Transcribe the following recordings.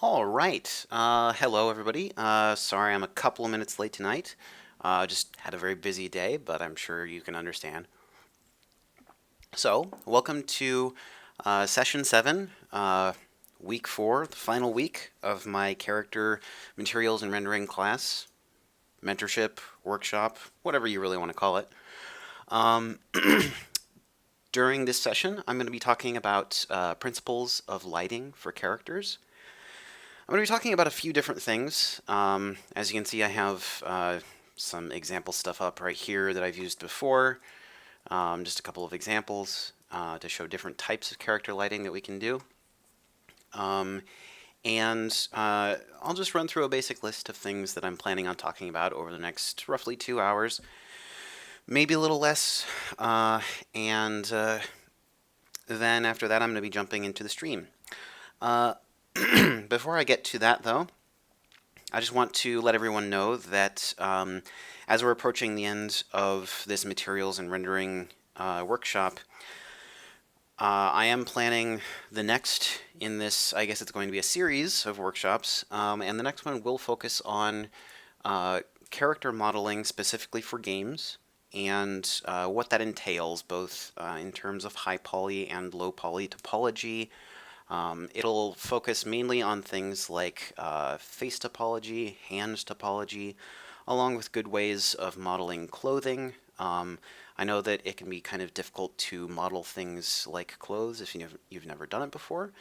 All right. Hello, everybody. Sorry I'm a couple of minutes late tonight. Just had a very busy day, but I'm sure you can understand. So, welcome to session 7, week 4, the final week of my character materials and rendering class, mentorship, workshop, whatever you really want to call it. Um, During this session, I'm going to be talking about principles of lighting for characters. I'm going to be talking about a few different things. As you can see, I have some example stuff up right here that I've used before. Just a couple of examples to show different types of character lighting that we can do. And I'll just run through a basic list of things that I'm planning on talking about over the next roughly 2 hours, maybe a little less. And then after that, I'm going to be jumping into the stream. Before I get to that, though, I just want to let everyone know that as we're approaching the end of this materials and rendering workshop, I am planning the next in this, I guess it's going to be a series of workshops, and the next one will focus on character modeling specifically for games and what that entails, both in terms of high poly and low poly topology. It'll focus mainly on things like face topology, hand topology, along with good ways of modeling clothing. I know that it can be kind of difficult to model things like clothes if you've never done it before,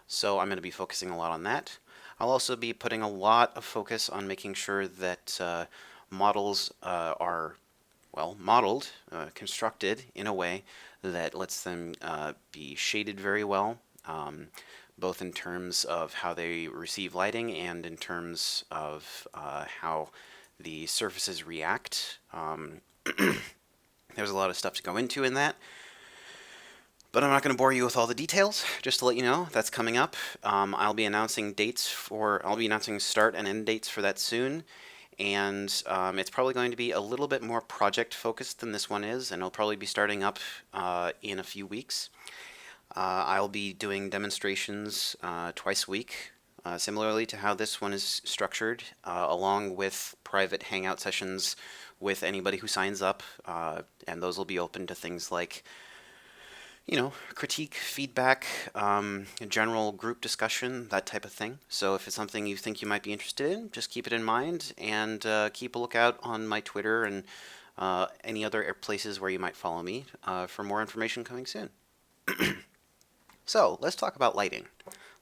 so I'm going to be focusing a lot on that. I'll also be putting a lot of focus on making sure that models are, well, modeled, constructed in a way that lets them be shaded very well, both in terms of how they receive lighting and in terms of how the surfaces react. There's a lot of stuff to go into in that, but I'm not going to bore you with all the details. Just to let you know, that's coming up. I'll be announcing start and end dates for that soon, and it's probably going to be a little bit more project focused than this one is, and it'll probably be starting up in a few weeks. I'll be doing demonstrations twice a week, similarly to how this one is structured, along with private hangout sessions with anybody who signs up, and those will be open to things like, critique, feedback, general group discussion, that type of thing. So if it's something you think you might be interested in, just keep it in mind and keep a lookout on my Twitter and any other places where you might follow me for more information coming soon. So let's talk about lighting.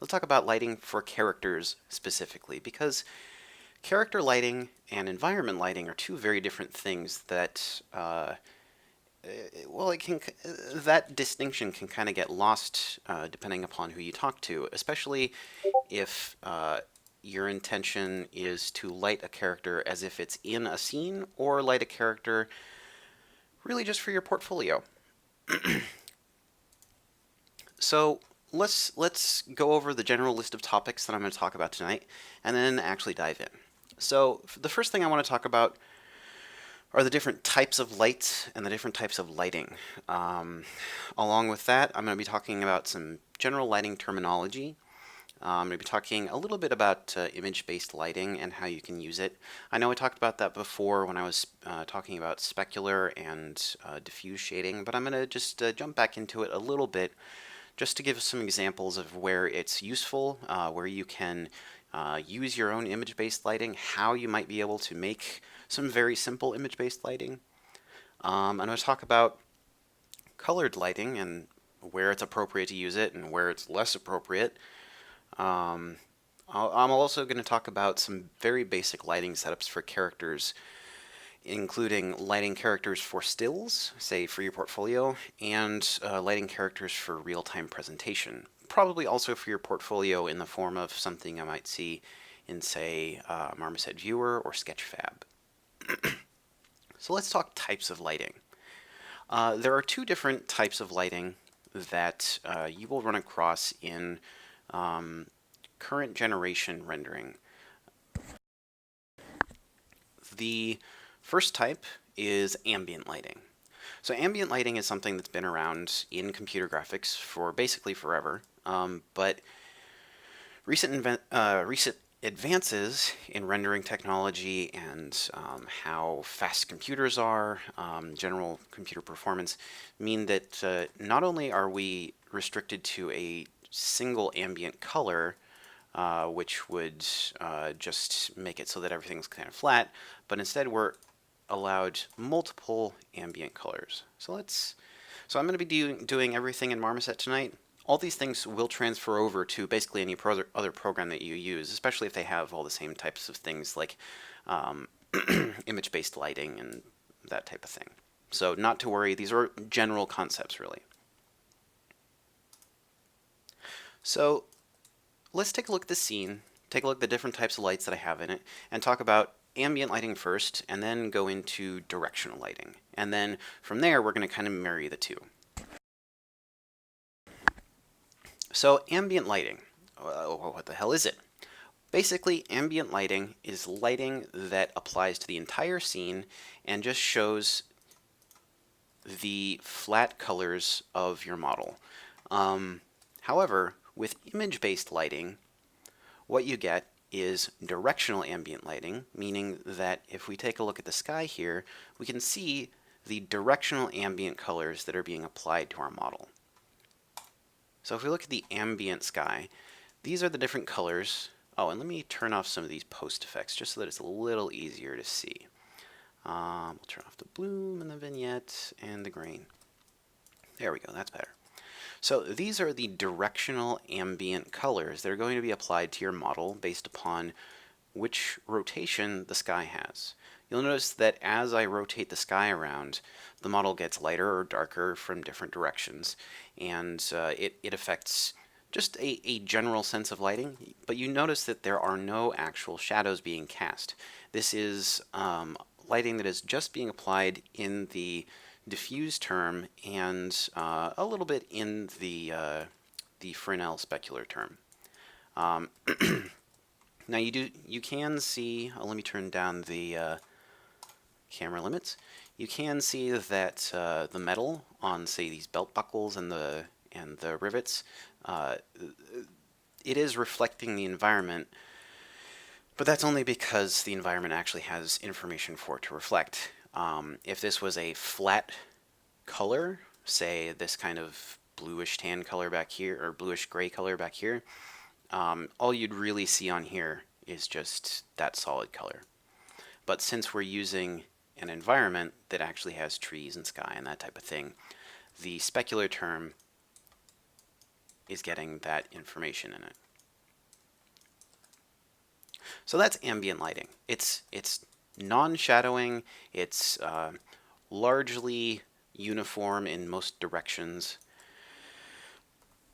Let's talk about lighting for characters specifically, because character lighting and environment lighting are two very different things that, well, that distinction can kind of get lost depending upon who you talk to, especially if your intention is to light a character as if it's in a scene, or light a character really just for your portfolio. So let's go over the general list of topics that I'm going to talk about tonight, and then actually dive in. So the first thing I want to talk about are the different types of lights and the different types of lighting. Along with that, I'm going to be talking about some general lighting terminology. I'm going to be talking a little bit about image-based lighting and how you can use it. I know I talked about that before when I was talking about specular and diffuse shading, but I'm going to just jump back into it a little bit just to give some examples of where it's useful, where you can use your own image-based lighting, how you might be able to make some very simple image-based lighting. I'm going to talk about colored lighting and where it's appropriate to use it and where it's less appropriate. I'm also going to talk about some very basic lighting setups for characters, including lighting characters for stills, say for your portfolio, and lighting characters for real-time presentation. Probably also for your portfolio in the form of something I might see in, say, Marmoset Viewer or Sketchfab. So let's talk types of lighting. There are two different types of lighting that you will run across in current generation rendering. The first type is ambient lighting. So ambient lighting is something that's been around in computer graphics for basically forever, but Recent advances in rendering technology and how fast computers are, general computer performance, mean that not only are we restricted to a single ambient color, which would just make it so that everything's kind of flat, but instead we're allowed multiple ambient colors. So I'm going to be doing everything in Marmoset tonight. All these things will transfer over to basically any other program that you use, especially if they have all the same types of things like um, image-based lighting and that type of thing. So not to worry, these are general concepts really. So let's take a look at the scene, take a look at the different types of lights that I have in it, and talk about ambient lighting first, and then go into directional lighting. And then from there, we're going to kind of marry the two. So ambient lighting, what the hell is it? Basically, ambient lighting is lighting that applies to the entire scene and just shows the flat colors of your model. However, with image-based lighting, what you get is directional ambient lighting, meaning that if we take a look at the sky here, we can see the directional ambient colors that are being applied to our model. So if we look at the ambient sky, these are the different colors. Oh, and let me turn off some of these post effects just so that it's a little easier to see. We'll turn off the bloom and the vignette and the grain. There we go, that's better. So these are the directional ambient colors that are going to be applied to your model based upon which rotation the sky has. You'll notice that as I rotate the sky around, the model gets lighter or darker from different directions, and it affects just a general sense of lighting, but you notice that there are no actual shadows being cast. This is lighting that is just being applied in the diffuse term and a little bit in the Fresnel specular term. Now you can see, let me turn down the camera limits. You can see that the metal on, say, these belt buckles and the rivets, it is reflecting the environment, but that's only because the environment actually has information for it to reflect. If this was a flat color, say this kind of bluish tan color back here, or bluish gray color back here, all you'd really see on here is just that solid color. But since we're using an environment that actually has trees and sky and that type of thing, the specular term is getting that information in it. So that's ambient lighting. It's non-shadowing, it's largely uniform in most directions,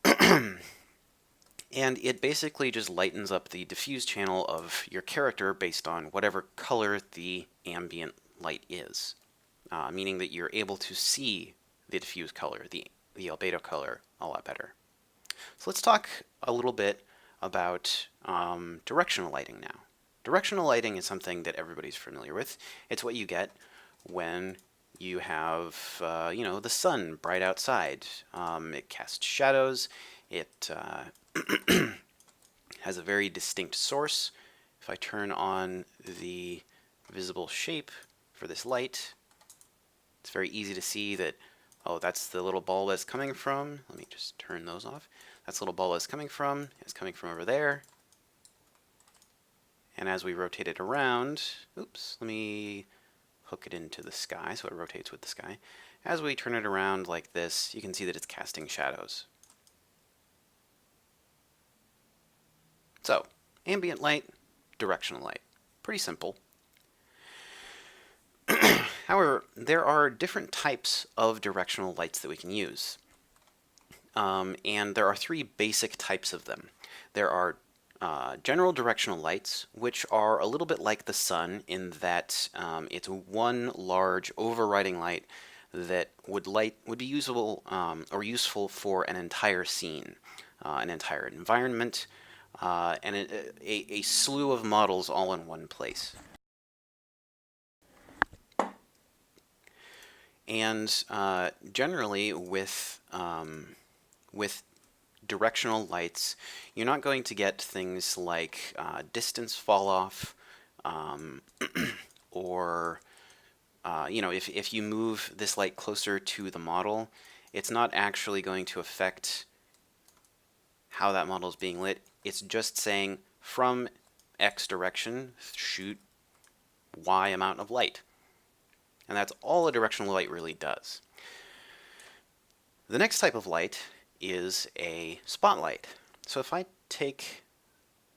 and it basically just lightens up the diffuse channel of your character based on whatever color the ambient light is, meaning that you're able to see the diffuse color, the albedo color, a lot better. So let's talk a little bit about directional lighting now. Directional lighting is something that everybody's familiar with. It's what you get when you have, the sun bright outside. It casts shadows. It has a very distinct source. If I turn on the visible shape for this light, it's very easy to see that, oh, that's the little ball that's coming from. Let me just turn those off. That's the little ball that's coming from. It's coming from over there. And as we rotate it around, oops, let me hook it into the sky so it rotates with the sky. As we turn it around like this, you can see that it's casting shadows. So, ambient light, directional light. Pretty simple. However, there are different types of directional lights that we can use. And there are three basic types of them. There are general directional lights, which are a little bit like the sun in that it's one large overriding light that would be usable or useful for an entire scene, an entire environment, and a slew of models all in one place. And generally with directional lights, you're not going to get things like distance fall off, or if you move this light closer to the model, it's not actually going to affect how that model is being lit. It's just saying from X direction, shoot Y amount of light. And that's all a directional light really does. The next type of light is a spotlight. So if I take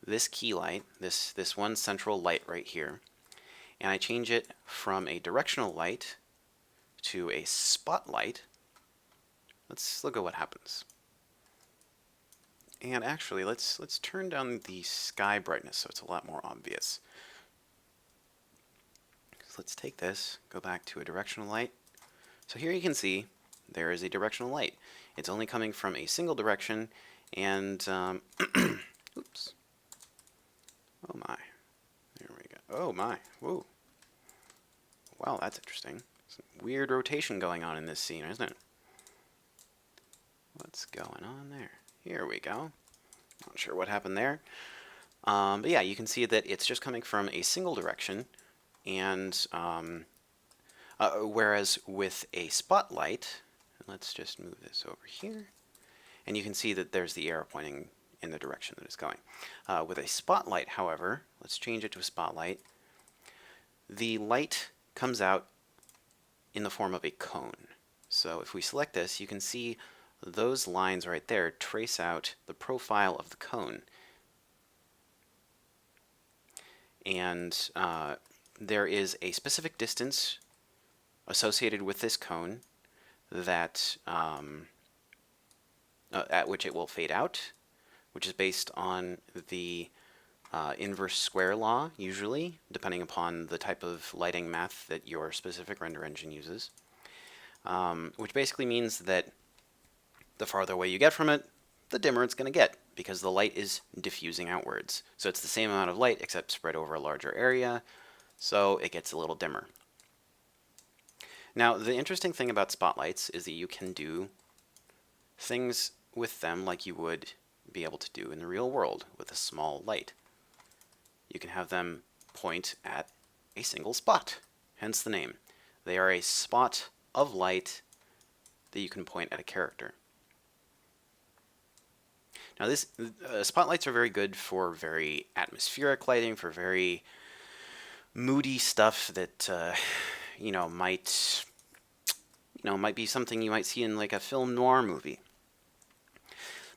this key light, this one central light right here, and I change it from a directional light to a spotlight, let's look at what happens. And actually, let's turn down the sky brightness so it's a lot more obvious. So let's take this, go back to a directional light. So here you can see there is a directional light. It's only coming from a single direction, and oops. Oh my. There we go. Oh my. Whoa. Wow, that's interesting. Some weird rotation going on in this scene, isn't it? What's going on there? Here we go. Not sure what happened there. But yeah, you can see that it's just coming from a single direction, and whereas with a spotlight, let's just move this over here, and you can see that there's the arrow pointing in the direction that it's going. With a spotlight, however, let's change it to a spotlight, the light comes out in the form of a cone. So if we select this, you can see those lines right there trace out the profile of the cone. And there is a specific distance associated with this cone that at which it will fade out, which is based on the inverse square law, usually, depending upon the type of lighting math that your specific render engine uses, which basically means that the farther away you get from it, the dimmer it's going to get, because the light is diffusing outwards. So it's the same amount of light, except spread over a larger area, so it gets a little dimmer. Now, the interesting thing about spotlights is that you can do things with them like you would be able to do in the real world with a small light. You can have them point at a single spot, hence the name. They are a spot of light that you can point at a character. Now, spotlights are very good for very atmospheric lighting, for very moody stuff that might be something you might see in like a film noir movie.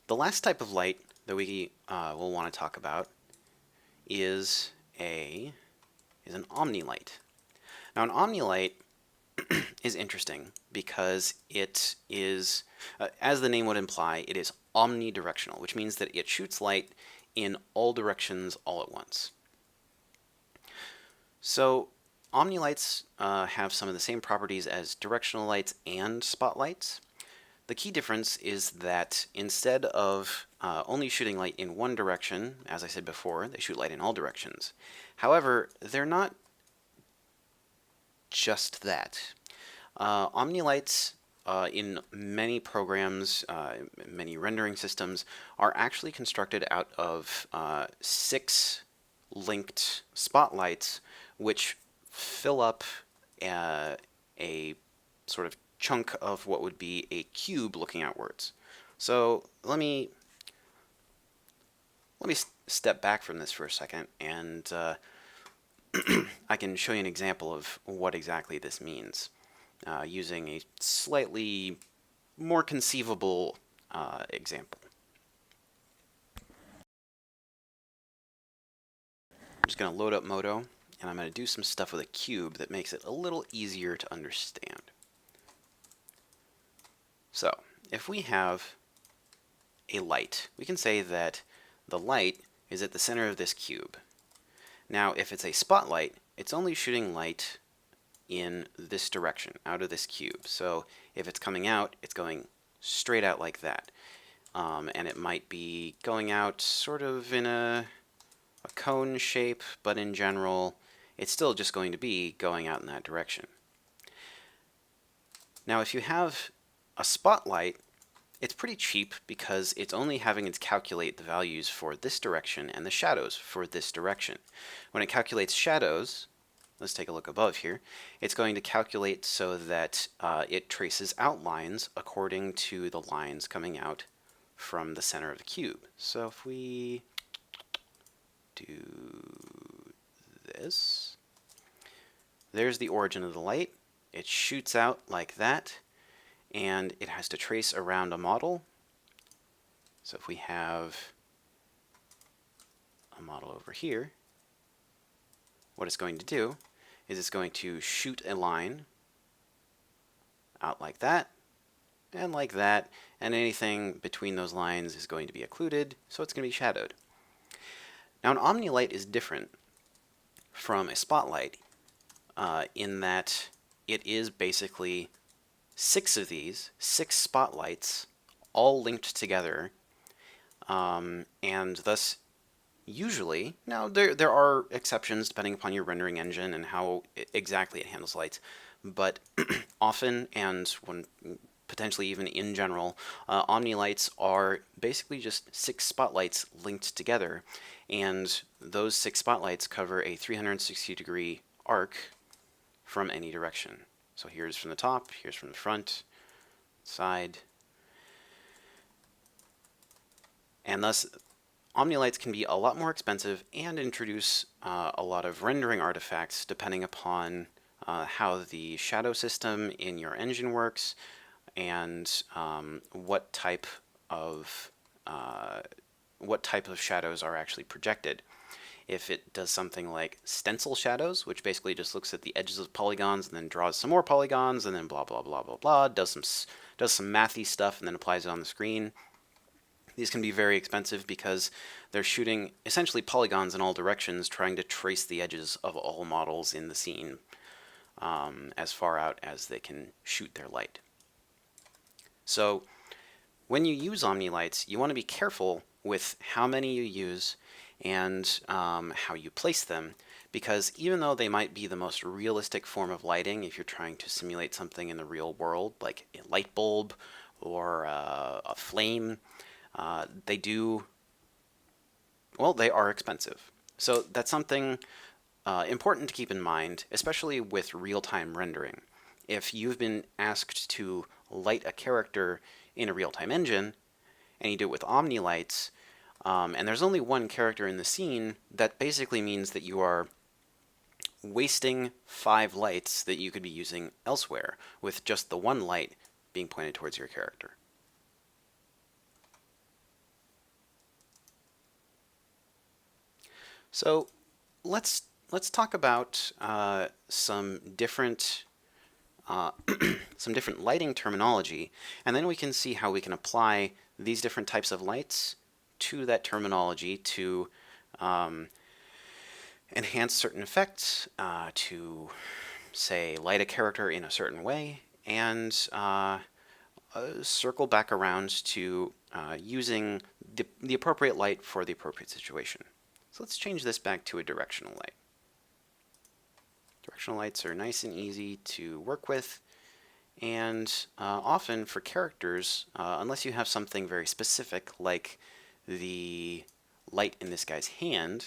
The last type of light that we will want to talk about is an omni-light. Now, an omni-light is interesting because it is, as the name would imply, it is omnidirectional, which means that it shoots light in all directions all at once. So omni-lights have some of the same properties as directional lights and spotlights. The key difference is that instead of only shooting light in one direction, as I said before, they shoot light in all directions. However, they're not just that. Omni-lights in many programs, many rendering systems, are actually constructed out of 6 linked spotlights, which fill up a sort of chunk of what would be a cube looking outwards. So let me step back from this for a second, and I can show you an example of what exactly this means using a slightly more conceivable example. I'm just going to load up Modo, and I'm going to do some stuff with a cube that makes it a little easier to understand. So, if we have a light, we can say that the light is at the center of this cube. Now, if it's a spotlight, it's only shooting light in this direction, out of this cube. So if it's coming out, it's going straight out like that. And it might be going out sort of in a cone shape, but in general, it's still just going to be going out in that direction. Now, if you have a spotlight it's pretty cheap because it's only having to calculate the values for this direction and the shadows for this direction. When it calculates shadows, let's take a look above here, it's going to calculate so that it traces outlines according to the lines coming out from the center of the cube. So if we do this, there's the origin of the light. It shoots out like that, and it has to trace around a model. So if we have a model over here, what it's going to do is it's going to shoot a line out like that, and anything between those lines is going to be occluded, so it's going to be shadowed. Now an omni-light is different from a spotlight in that it is basically 6 of these, 6 spotlights, all linked together, and thus usually, now there are exceptions depending upon your rendering engine and how exactly it handles lights, but often, and when potentially even in general, omni-lights are basically just 6 spotlights linked together, and those 6 spotlights cover a 360-degree arc from any direction. So here's from the top, here's from the front, side, and thus omni-lights can be a lot more expensive and introduce a lot of rendering artifacts depending upon how the shadow system in your engine works and what type of shadows are actually projected. If it does something like stencil shadows, which basically just looks at the edges of polygons and then draws some more polygons and then blah blah blah blah blah, does some mathy stuff and then applies it on the screen. These can be very expensive because they're shooting essentially polygons in all directions, trying to trace the edges of all models in the scene as far out as they can shoot their light. So when you use omni-lights, you want to be careful with how many you use and how you place them, because even though they might be the most realistic form of lighting if you're trying to simulate something in the real world, like a light bulb or a flame, they are expensive. So that's something important to keep in mind, especially with real-time rendering. If you've been asked to light a character in a real-time engine, and you do it with omni-lights, and there's only one character in the scene, that basically means that you are wasting 5 lights that you could be using elsewhere, with just the one light being pointed towards your character. So let's talk about some different lighting terminology, and then we can see how we can apply these different types of lights to that terminology to enhance certain effects, to say light a character in a certain way, and circle back around to using the appropriate light for the appropriate situation. So let's change this back to a directional light. Directional lights are nice and easy to work with, and often for characters, unless you have something very specific like the light in this guy's hand,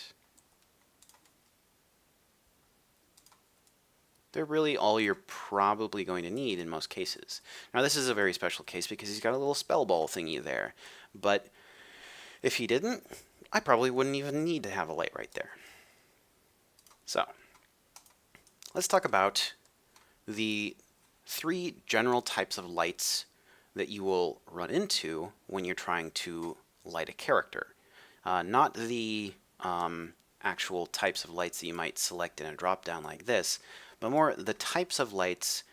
they're really all you're probably going to need in most cases. Now this is a very special case because he's got a little spell ball thingy there, but if he didn't, I probably wouldn't even need to have a light right there. So let's talk about the 3 general types of lights that you will run into when you're trying to light a character. Not the actual types of lights that you might select in a drop-down like this, but more the types of lights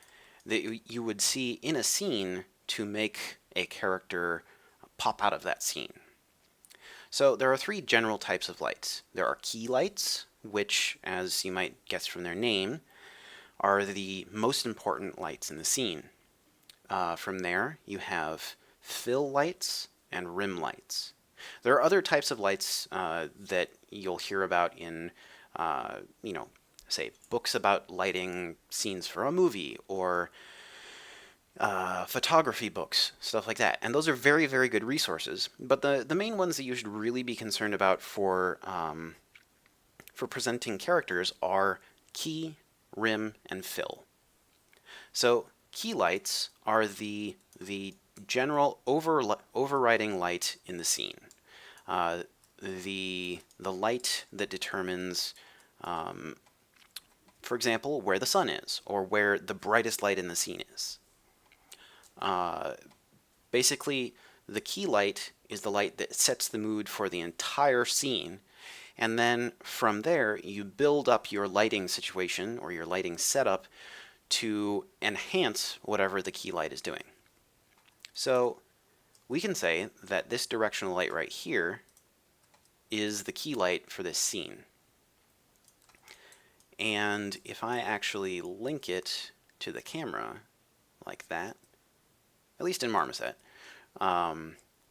that you would see in a scene to make a character pop out of that scene. So there are 3 general types of lights. There are key lights, which, as you might guess from their name, are the most important lights in the scene. From there, you have fill lights and rim lights. There are other types of lights that you'll hear about in, say, books about lighting scenes for a movie, or photography books, stuff like that. And those are very, very good resources. But the main ones that you should really be concerned about for presenting characters are key, rim, and fill. So key lights are the general overriding light in the scene. Uh, the light that determines, for example, where the sun is or where the brightest light in the scene is. Basically, the key light is the light that sets the mood for the entire scene, and then from there you build up your lighting situation or your lighting setup to enhance whatever the key light is doing. So we can say that this directional light right here is the key light for this scene. And if I actually link it to the camera like that, at least in Marmoset,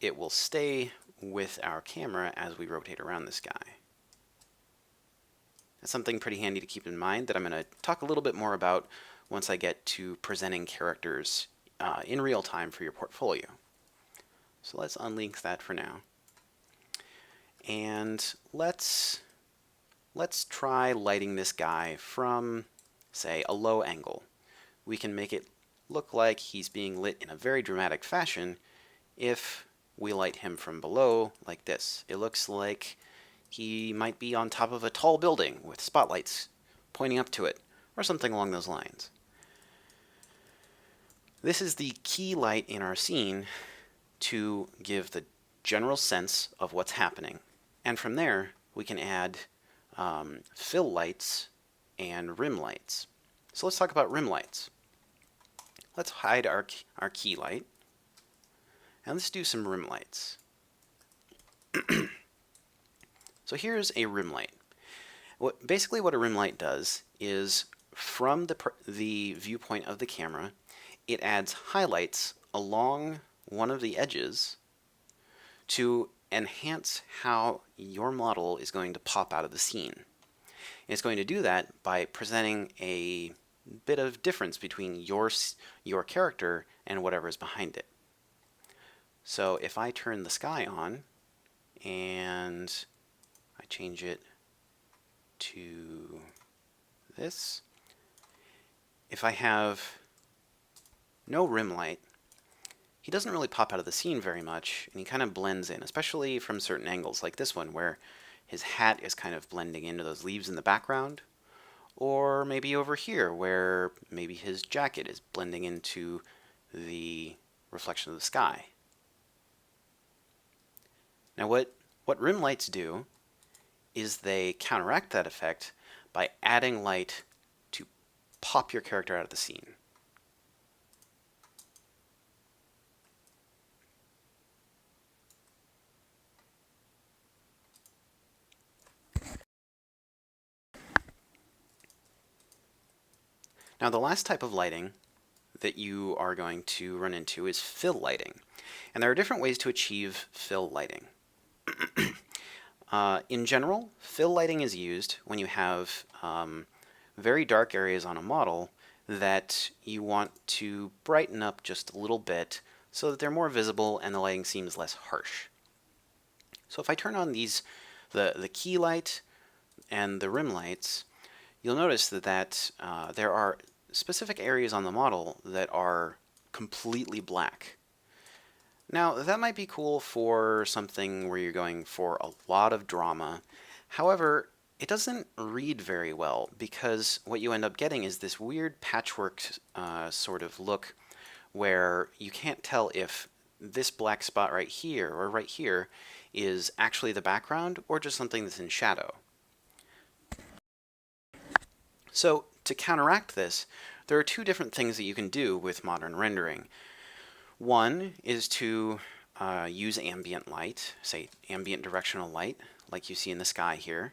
it will stay with our camera as we rotate around this guy. That's something pretty handy to keep in mind that I'm going to talk a little bit more about once I get to presenting characters in real time for your portfolio. So let's unlink that for now. And let's try lighting this guy from, say, a low angle. We can make it look like he's being lit in a very dramatic fashion if we light him from below like this. It looks like he might be on top of a tall building with spotlights pointing up to it, or something along those lines. This is the key light in our scene to give the general sense of what's happening. And from there, we can add fill lights and rim lights. So let's talk about rim lights. Let's hide our key light, and let's do some rim lights. So here's a rim light. Basically what a rim light does is, from the viewpoint of the camera, it adds highlights along one of the edges to enhance how your model is going to pop out of the scene. And it's going to do that by presenting a bit of difference between your character and whatever is behind it. So if I turn the sky on and I change it to this, if I have no rim light, he doesn't really pop out of the scene very much, and he kind of blends in, especially from certain angles, like this one where his hat is kind of blending into those leaves in the background, or maybe over here where maybe his jacket is blending into the reflection of the sky. Now what rim lights do is they counteract that effect by adding light to pop your character out of the scene. Now the last type of lighting that you are going to run into is fill lighting. And there are different ways to achieve fill lighting. In general, fill lighting is used when you have very dark areas on a model that you want to brighten up just a little bit so that they're more visible and the lighting seems less harsh. So if I turn on the key light and the rim lights, you'll notice that there are specific areas on the model that are completely black. Now, that might be cool for something where you're going for a lot of drama. However, it doesn't read very well because what you end up getting is this weird patchwork sort of look where you can't tell if this black spot right here or right here is actually the background or just something that's in shadow. So to counteract this, there are two different things that you can do with modern rendering. One is to use ambient light, say ambient directional light, like you see in the sky here,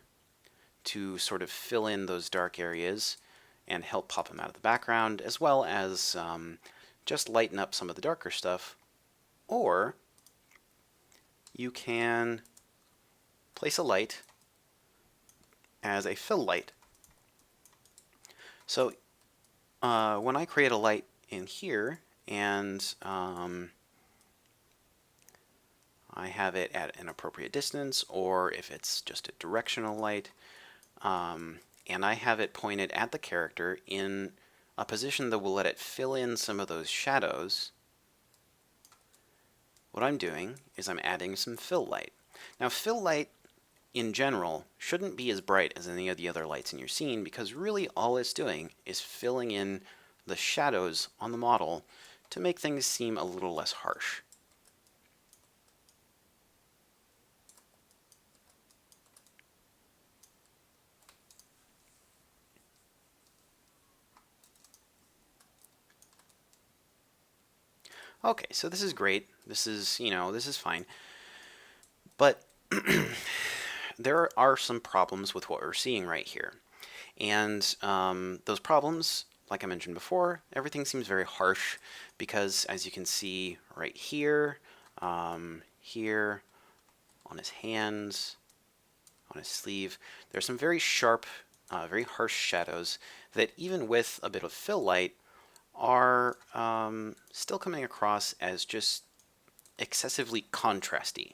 to sort of fill in those dark areas and help pop them out of the background, as well as just lighten up some of the darker stuff. Or you can place a light as a fill light. So when I create a light in here and I have it at an appropriate distance, or if it's just a directional light, and I have it pointed at the character in a position that will let it fill in some of those shadows, what I'm doing is I'm adding some fill light. Now, fill light in general shouldn't be as bright as any of the other lights in your scene, because really all it's doing is filling in the shadows on the model to make things seem a little less harsh. Okay, so this is great. This is, this is fine. But there are some problems with what we're seeing right here. And those problems, like I mentioned before, everything seems very harsh because, as you can see right here, here, on his hands, on his sleeve, there's some very sharp, very harsh shadows that, even with a bit of fill light, are still coming across as just excessively contrasty.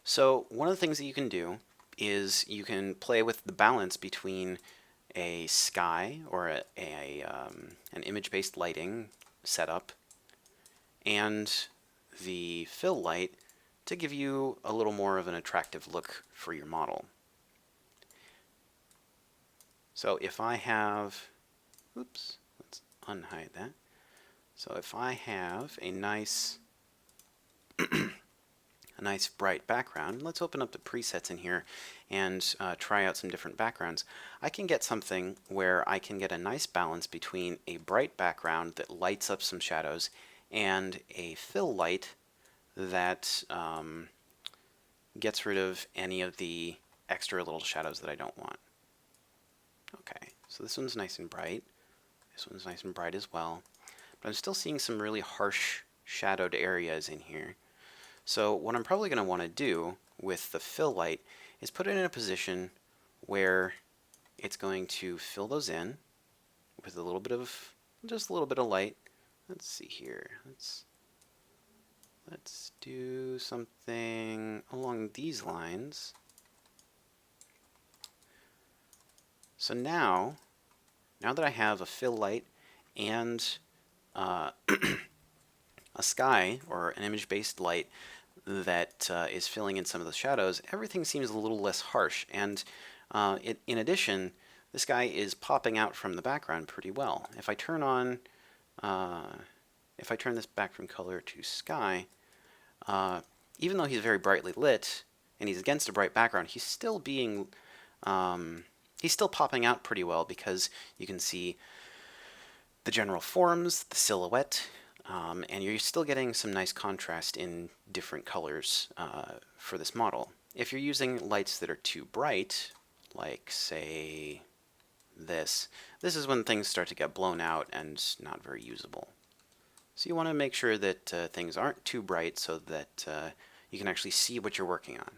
So one of the things that you can do is you can play with the balance between a sky or an image-based lighting setup and the fill light to give you a little more of an attractive look for your model. So if I have, oops, let's unhide that. So if I have a nice bright background, let's open up the presets in here and try out some different backgrounds. I can get something where I can get a nice balance between a bright background that lights up some shadows and a fill light that gets rid of any of the extra little shadows that I don't want. Okay, so this one's nice and bright. This one's nice and bright as well. But I'm still seeing some really harsh shadowed areas in here. So what I'm probably going to want to do with the fill light is put it in a position where it's going to fill those in with a little bit of, just a little bit of light. Let's see here. Let's do something along these lines. So now that I have a fill light and a sky or an image-based light that is filling in some of the shadows, everything seems a little less harsh. And in addition, this guy is popping out from the background pretty well. If I turn on, if I turn this back from color to sky, even though he's very brightly lit and he's against a bright background, he's still being, he's still popping out pretty well because you can see the general forms, the silhouette, and you're still getting some nice contrast in different colors for this model. If you're using lights that are too bright, like say this is when things start to get blown out and not very usable. So you want to make sure that things aren't too bright so that you can actually see what you're working on.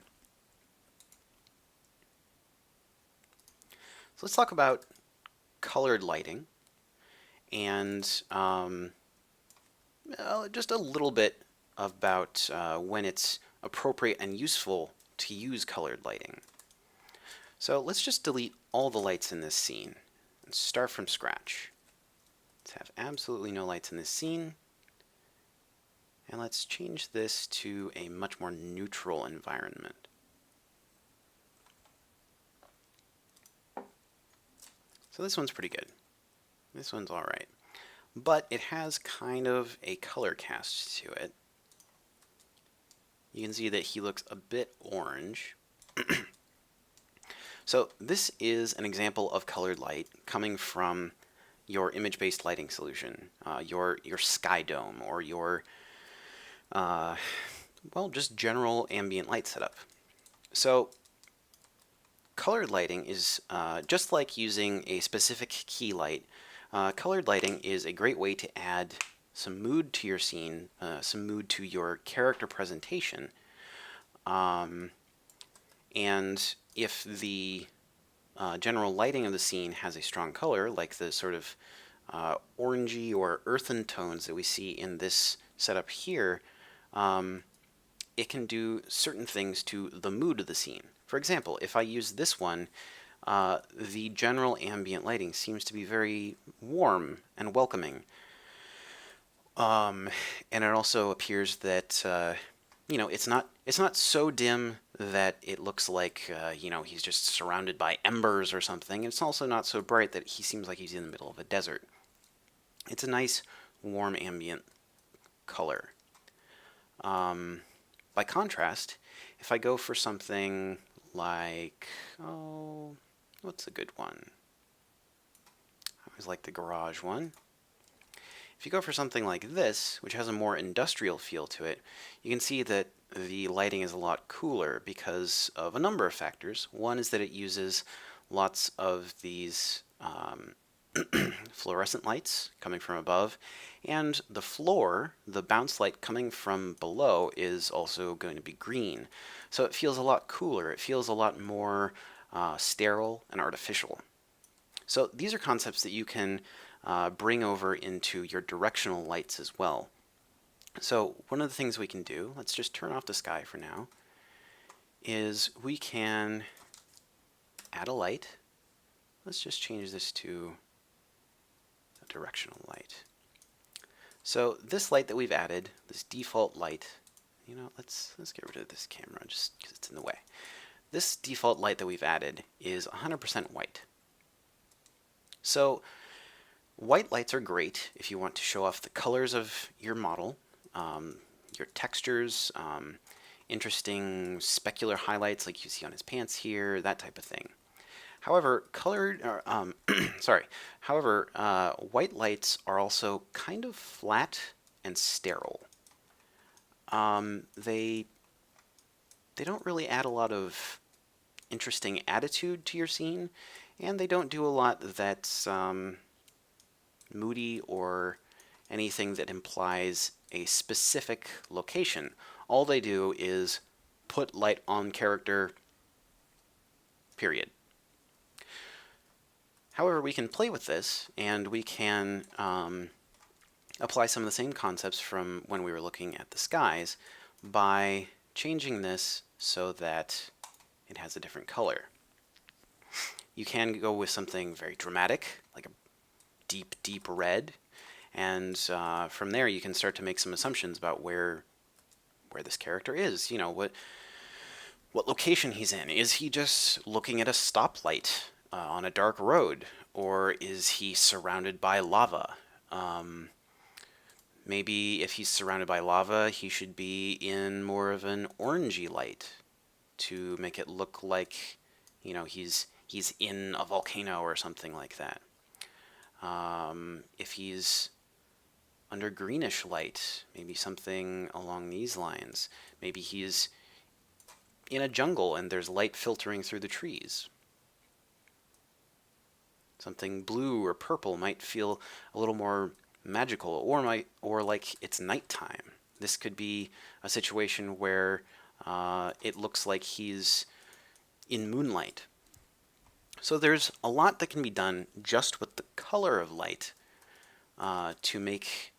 So let's talk about colored lighting and just a little bit about when it's appropriate and useful to use colored lighting. So let's just delete all the lights in this scene and start from scratch. Let's have absolutely no lights in this scene. And let's change this to a much more neutral environment. So this one's pretty good. This one's alright. But it has kind of a color cast to it. You can see that he looks a bit orange. So this is an example of colored light coming from your image-based lighting solution, your sky dome, or your well, just general ambient light setup. So colored lighting is just like using a specific key light. Colored lighting is a great way to add some mood to your scene, some mood to your character presentation. And if the general lighting of the scene has a strong color, like the sort of orangey or earthen tones that we see in this setup here, it can do certain things to the mood of the scene. For example, if I use this one, the general ambient lighting seems to be very warm and welcoming. And it also appears that it's not so dim that it looks like he's just surrounded by embers or something. It's also not so bright that he seems like he's in the middle of a desert. It's a nice warm ambient color. By contrast, if I go for something like, what's a good one? I always like the garage one. If you go for something like this, which has a more industrial feel to it, you can see that the lighting is a lot cooler because of a number of factors. One is that it uses lots of these fluorescent lights coming from above, and the floor, the bounce light coming from below, is also going to be green. So it feels a lot cooler. It feels a lot more sterile and artificial. So these are concepts that you can bring over into your directional lights as well. So one of the things we can do, let's just turn off the sky for now, is we can add a light. Let's just change this to a directional light. So this light that we've added, this default light, let's get rid of this camera just because it's in the way. This default light that we've added is 100% white. So white lights are great if you want to show off the colors of your model, your textures, interesting specular highlights like you see on his pants here, that type of thing. However, white lights are also kind of flat and sterile. They don't really add a lot of interesting attitude to your scene, and they don't do a lot that's moody or anything that implies a specific location. All they do is put light on character, period. However, we can play with this, and we can apply some of the same concepts from when we were looking at the skies by changing this so that it has a different color. You can go with something very dramatic, like a deep, deep red, and from there you can start to make some assumptions about where this character is. What location he's in. Is he just looking at a stoplight on a dark road, or is he surrounded by lava? Maybe if he's surrounded by lava, he should be in more of an orangey light to make it look like he's in a volcano or something like that. If he's under greenish light, maybe something along these lines. Maybe he's in a jungle and there's light filtering through the trees. Something blue or purple might feel a little more magical, or like it's nighttime. This could be a situation where it looks like he's in moonlight. So there's a lot that can be done just with the color of light to make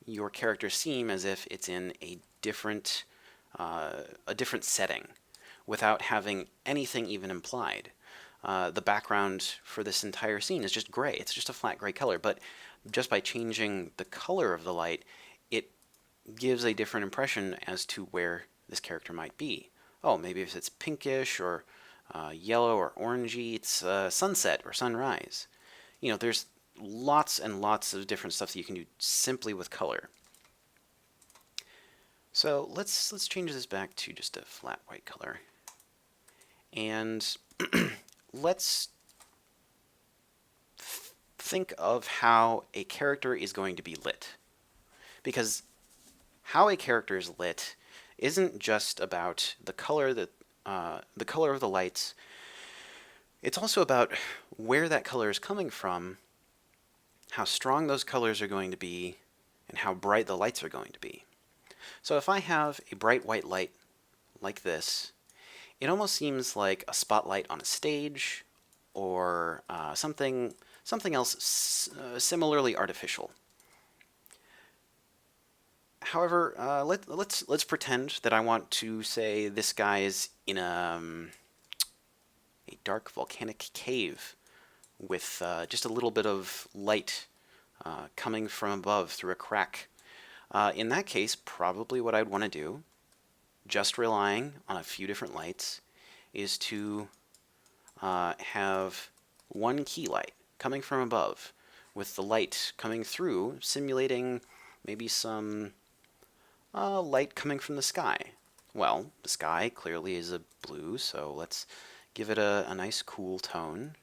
your character seem as if it's in a different setting without having anything even implied. The background for this entire scene is just gray. It's just a flat gray color, but just by changing the color of the light, it gives a different impression as to where this character might be. Oh, maybe if it's pinkish or yellow or orangey, it's sunset or sunrise. There's lots and lots of different stuff that you can do simply with color. So let's change this back to just a flat white color. And let's think of how a character is going to be lit. Because how a character is lit isn't just about the color of the lights. It's also about where that color is coming from, how strong those colors are going to be, and how bright the lights are going to be. So if I have a bright white light like this, it almost seems like a spotlight on a stage, or something something else similarly artificial. However, let's pretend that I want to say this guy is in a dark volcanic cave with just a little bit of light coming from above through a crack. In that case, probably what I'd want to do, just relying on a few different lights, is to have one key light coming from above with the light coming through, simulating maybe some light coming from the sky. Well, the sky clearly is a blue, so let's give it a nice cool tone.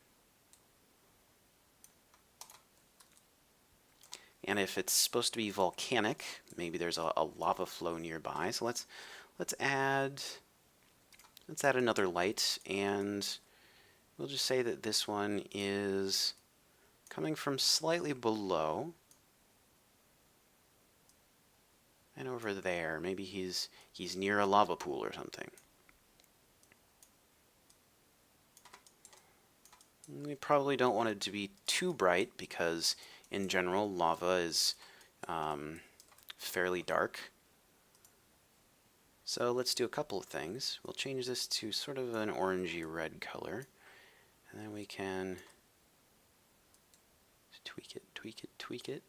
And if it's supposed to be volcanic, maybe there's a lava flow nearby. So let's add another light, and we'll just say that this one is coming from slightly below. And over there, maybe he's near a lava pool or something. We probably don't want it to be too bright because in general lava is fairly dark. So let's do a couple of things. We'll change this to sort of an orangey red color, and then we can tweak it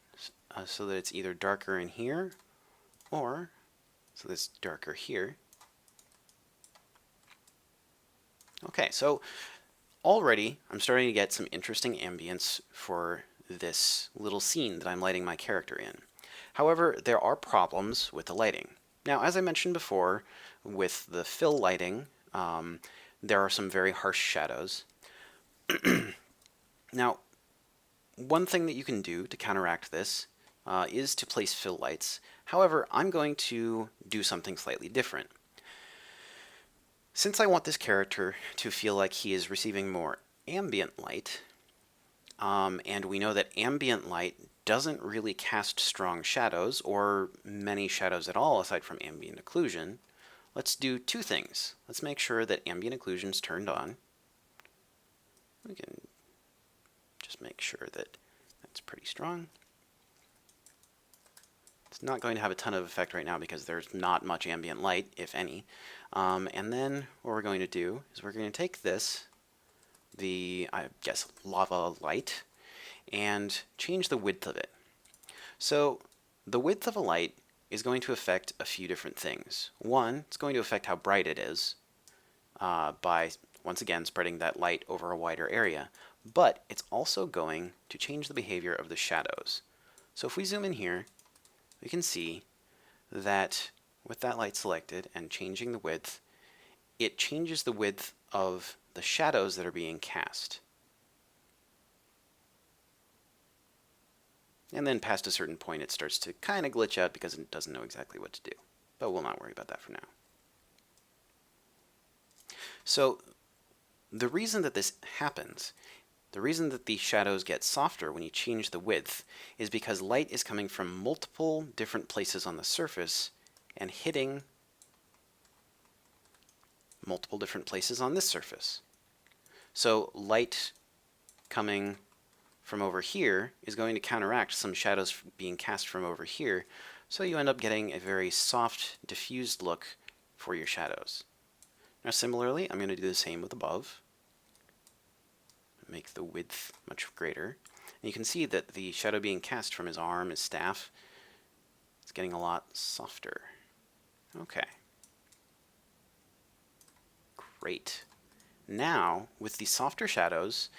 so that it's either darker in here or so that it's darker here. Okay, so already I'm starting to get some interesting ambience for this little scene that I'm lighting my character in. However, there are problems with the lighting. Now, as I mentioned before, with the fill lighting, there are some very harsh shadows. Now, one thing that you can do to counteract this is to place fill lights. However, I'm going to do something slightly different. Since I want this character to feel like he is receiving more ambient light, and we know that ambient light doesn't really cast strong shadows, or many shadows at all aside from ambient occlusion, let's do two things. Let's make sure that ambient occlusion is turned on. We can just make sure that that's pretty strong. It's not going to have a ton of effect right now because there's not much ambient light, if any. And then what we're going to do is we're going to take this, I guess, lava light, and change the width of it. So the width of a light is going to affect a few different things. One, it's going to affect how bright it is by, once again, spreading that light over a wider area. But it's also going to change the behavior of the shadows. So if we zoom in here, we can see that with that light selected and changing the width, it changes the width of the shadows that are being cast. And then past a certain point, it starts to kind of glitch out because it doesn't know exactly what to do. But we'll not worry about that for now. So the reason that this happens, the reason that the shadows get softer when you change the width, is because light is coming from multiple different places on the surface and hitting multiple different places on this surface. So light coming from over here is going to counteract some shadows being cast from over here, so you end up getting a very soft, diffused look for your shadows. Now similarly, I'm going to do the same with above. Make the width much greater. And you can see that the shadow being cast from his arm, his staff, is getting a lot softer. Okay. Great. Now, with the softer shadows,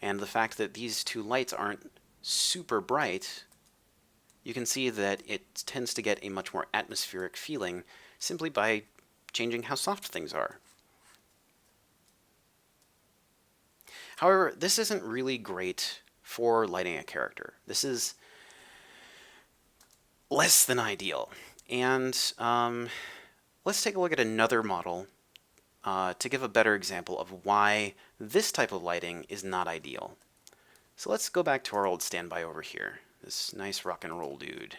and the fact that these two lights aren't super bright, you can see that it tends to get a much more atmospheric feeling simply by changing how soft things are. However, this isn't really great for lighting a character. This is less than ideal. And let's take a look at another model to give a better example of why this type of lighting is not ideal. So let's go back to our old standby over here. This nice rock and roll dude,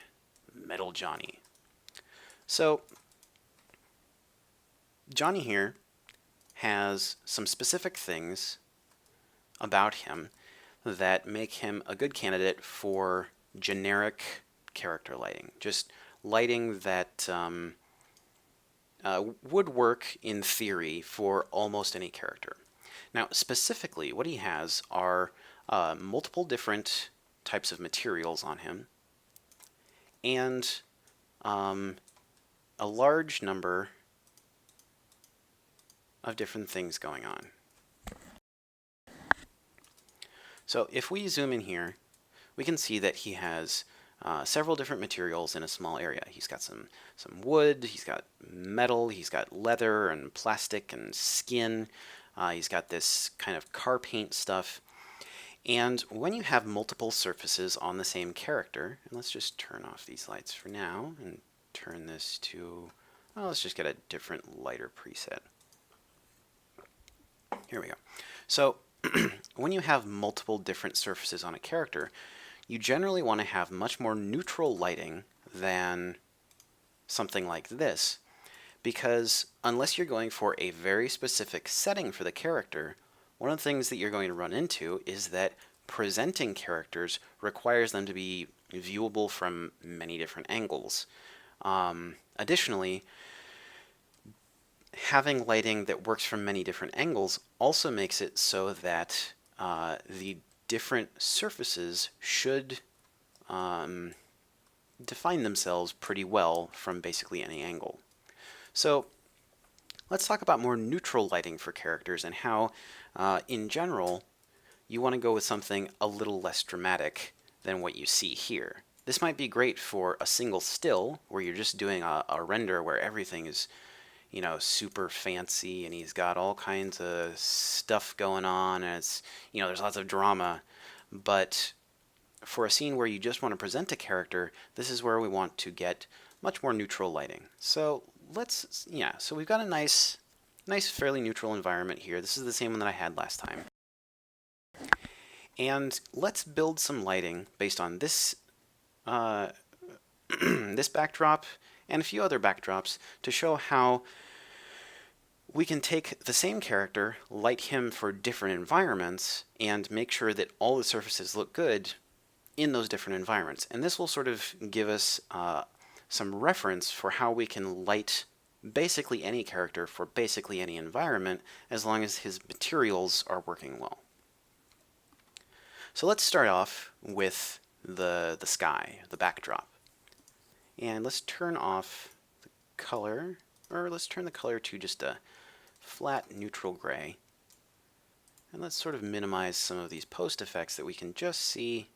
Metal Johnny. So Johnny here has some specific things about him that make him a good candidate for generic character lighting. Just lighting that would work in theory for almost any character. Now, specifically, what he has are multiple different types of materials on him, and a large number of different things going on. So if we zoom in here, we can see that he has several different materials in a small area. He's got some wood, he's got metal, he's got leather and plastic and skin. He's got this kind of car paint stuff. And when you have multiple surfaces on the same character, and let's just turn off these lights for now and turn this to, well, let's just get a different lighter preset. Here we go. So when you have multiple different surfaces on a character, you generally want to have much more neutral lighting than something like this, because unless you're going for a very specific setting for the character, one of the things that you're going to run into is that presenting characters requires them to be viewable from many different angles. Additionally, having lighting that works from many different angles also makes it so that the different surfaces should define themselves pretty well from basically any angle. So let's talk about more neutral lighting for characters and how, in general, you want to go with something a little less dramatic than what you see here. This might be great for a single still, where you're just doing a render where everything is, you know, super fancy and he's got all kinds of stuff going on and it's, you know, there's lots of drama. But for a scene where you just want to present a character, this is where we want to get much more neutral lighting. So so we've got a nice, fairly neutral environment here. This is the same one that I had last time. And let's build some lighting based on this this backdrop and a few other backdrops to show how we can take the same character, light him for different environments, and make sure that all the surfaces look good in those different environments. And this will sort of give us some reference for how we can light basically any character for basically any environment, as long as his materials are working well. So let's start off with the sky, the backdrop. And let's turn off the color, or let's turn the color to just a flat neutral gray. And let's sort of minimize some of these post effects that we can just see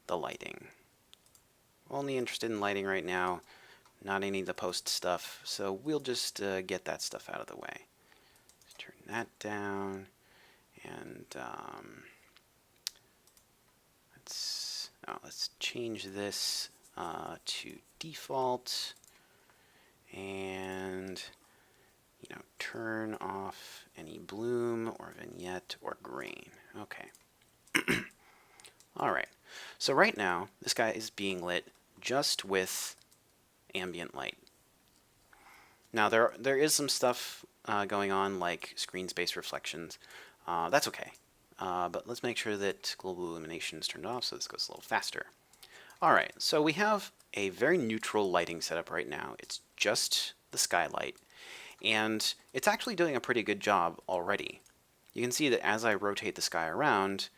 the lighting. Only interested in lighting right now, not any of the post stuff, so we'll just get that stuff out of the way. Let's turn that down, and let's change this to default, and turn off any bloom or vignette or grain. Okay. All right. So right now, this guy is being lit just with ambient light. Now there is some stuff going on like screen space reflections. That's okay. But let's make sure that global illumination is turned off so this goes a little faster. All right, so we have a very neutral lighting setup right now. It's just the skylight, and it's actually doing a pretty good job already. You can see that as I rotate the sky around,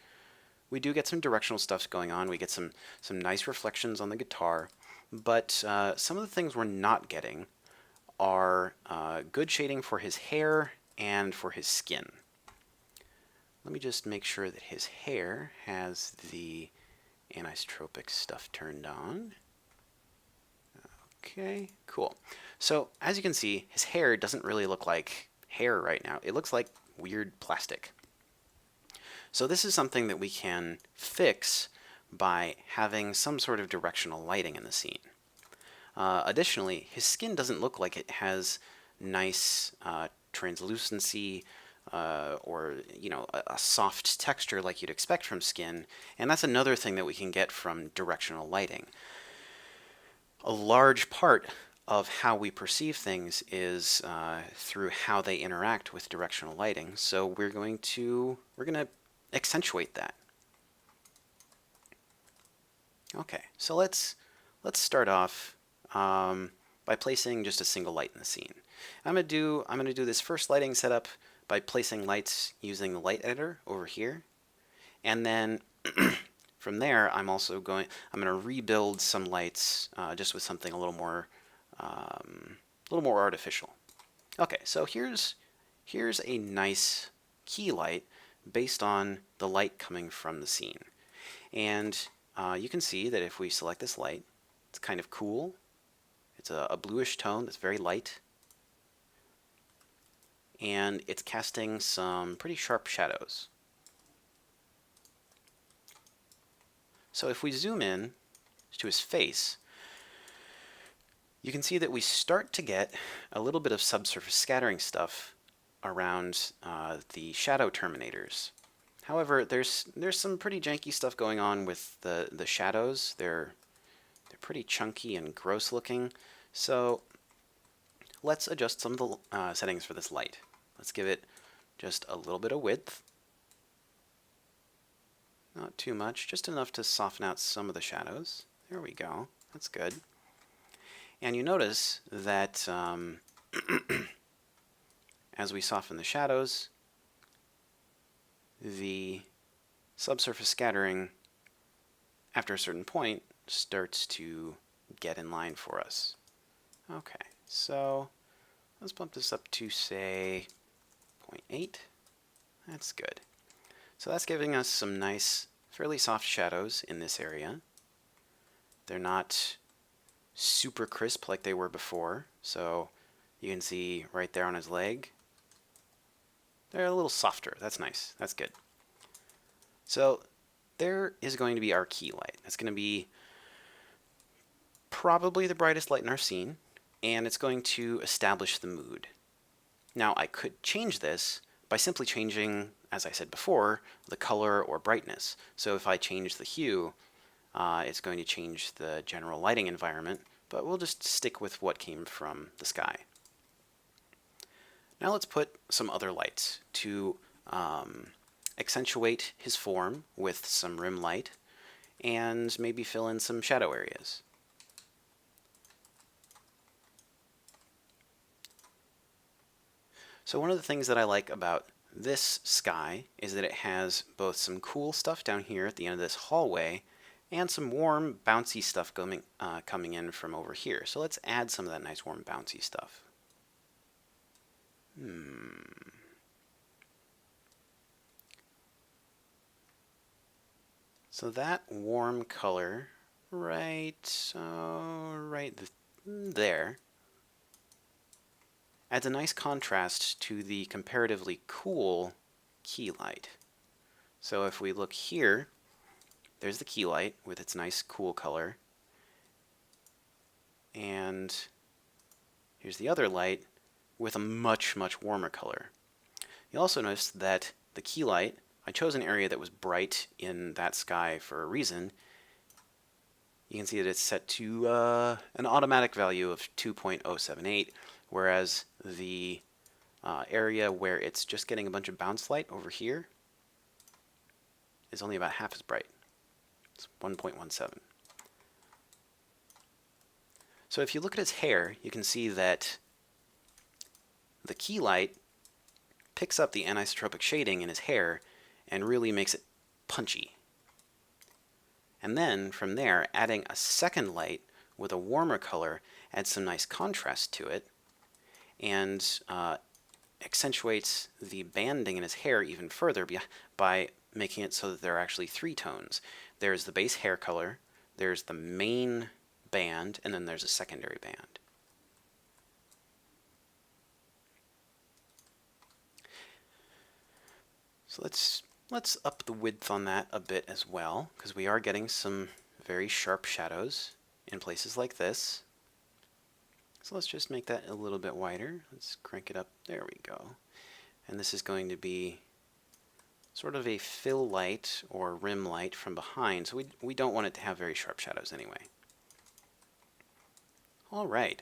we do get some directional stuff going on. We get some nice reflections on the guitar, but some of the things we're not getting are good shading for his hair and for his skin. Let me just make sure that his hair has the anisotropic stuff turned on. Okay, cool. So as you can see, his hair doesn't really look like hair right now. It looks like weird plastic. So this is something that we can fix by having some sort of directional lighting in the scene. Additionally, his skin doesn't look like it has nice translucency or a soft texture like you'd expect from skin, and that's another thing that we can get from directional lighting. A large part of how we perceive things is through how they interact with directional lighting, so we're going to accentuate that. Okay, so let's start off by placing just a single light in the scene. I'm gonna do this first lighting setup by placing lights using the light editor over here, and then from there I'm gonna rebuild some lights just with something a little more artificial. Okay, so here's a nice key light based on the light coming from the scene. And you can see that if we select this light, it's kind of cool. It's a bluish tone that's very light. And it's casting some pretty sharp shadows. So if we zoom in to his face, you can see that we start to get a little bit of subsurface scattering stuff around the shadow terminators. However, there's some pretty janky stuff going on with the shadows. They're pretty chunky and gross looking. So let's adjust some of the settings for this light. Let's give it just a little bit of width. Not too much, just enough to soften out some of the shadows. There we go. That's good. And you notice that as we soften the shadows, the subsurface scattering, after a certain point, starts to get in line for us. Okay, so let's bump this up to, say, 0.8. That's good. So that's giving us some nice, fairly soft shadows in this area. They're not super crisp like they were before, so you can see right there on his leg. They're a little softer. That's nice. That's good. So there is going to be our key light. That's going to be probably the brightest light in our scene, and it's going to establish the mood. Now, I could change this by simply changing, as I said before, the color or brightness. So if I change the hue, it's going to change the general lighting environment, but we'll just stick with what came from the sky. Now let's put some other lights to accentuate his form with some rim light and maybe fill in some shadow areas. So one of the things that I like about this sky is that it has both some cool stuff down here at the end of this hallway and some warm, bouncy stuff coming in from over here. So let's add some of that nice, warm, bouncy stuff. So that warm color right there adds a nice contrast to the comparatively cool key light. So if we look here, there's the key light with its nice cool color. And here's the other light with a much, much warmer color. You'll also notice that the key light, I chose an area that was bright in that sky for a reason. You can see that it's set to an automatic value of 2.078, whereas the area where it's just getting a bunch of bounce light over here is only about half as bright. It's 1.17. So if you look at his hair, you can see that the key light picks up the anisotropic shading in his hair and really makes it punchy. And then from there, adding a second light with a warmer color adds some nice contrast to it and accentuates the banding in his hair even further by making it so that there are actually three tones. There's the base hair color, there's the main band, and then there's a secondary band. So let's up the width on that a bit as well, because we are getting some very sharp shadows in places like this. So let's just make that a little bit wider. Let's crank it up. There we go. And this is going to be sort of a fill light or rim light from behind, so we don't want it to have very sharp shadows anyway. All right.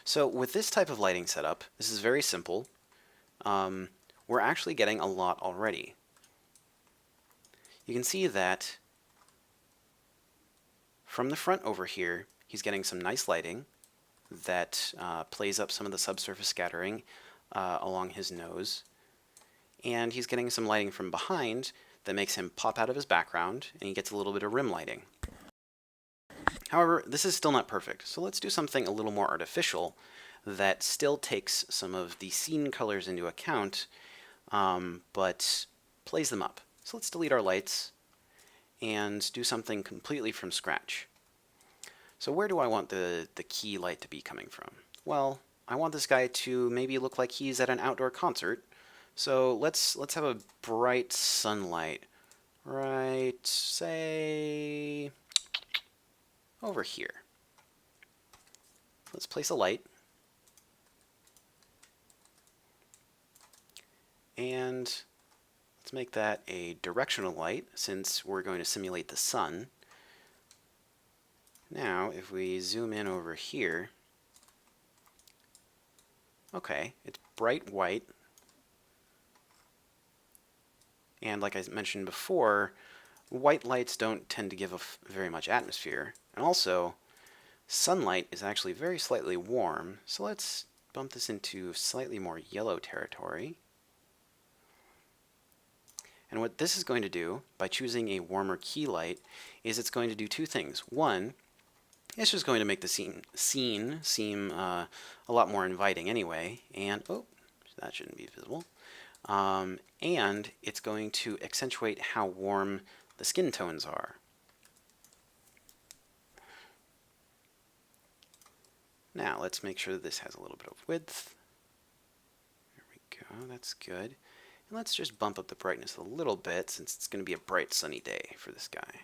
So with this type of lighting setup, this is very simple. We're actually getting a lot already. You can see that From the front over here, he's getting some nice lighting that plays up some of the subsurface scattering along his nose. And he's getting some lighting from behind that makes him pop out of his background, and he gets a little bit of rim lighting. However, this is still not perfect, so let's do something a little more artificial that still takes some of the scene colors into account, but plays them up. So let's delete our lights and do something completely from scratch. So where do I want the key light to be coming from? Well, I want this guy to maybe look like he's at an outdoor concert. So let's have a bright sunlight right, say, over here. Let's place a light. And let's make that a directional light since we're going to simulate the sun. Now, if we zoom in over here, okay, it's bright white. And like I mentioned before, white lights don't tend to give off very much atmosphere. And also, sunlight is actually very slightly warm. So let's bump this into slightly more yellow territory. And what this is going to do, by choosing a warmer key light, is it's going to do two things. One, it's just going to make the scene seem a lot more inviting anyway. And, oh, that shouldn't be visible. And it's going to accentuate how warm the skin tones are. Now let's make sure that this has a little bit of width. There we go, that's good. And let's just bump up the brightness a little bit since it's going to be a bright sunny day for this guy.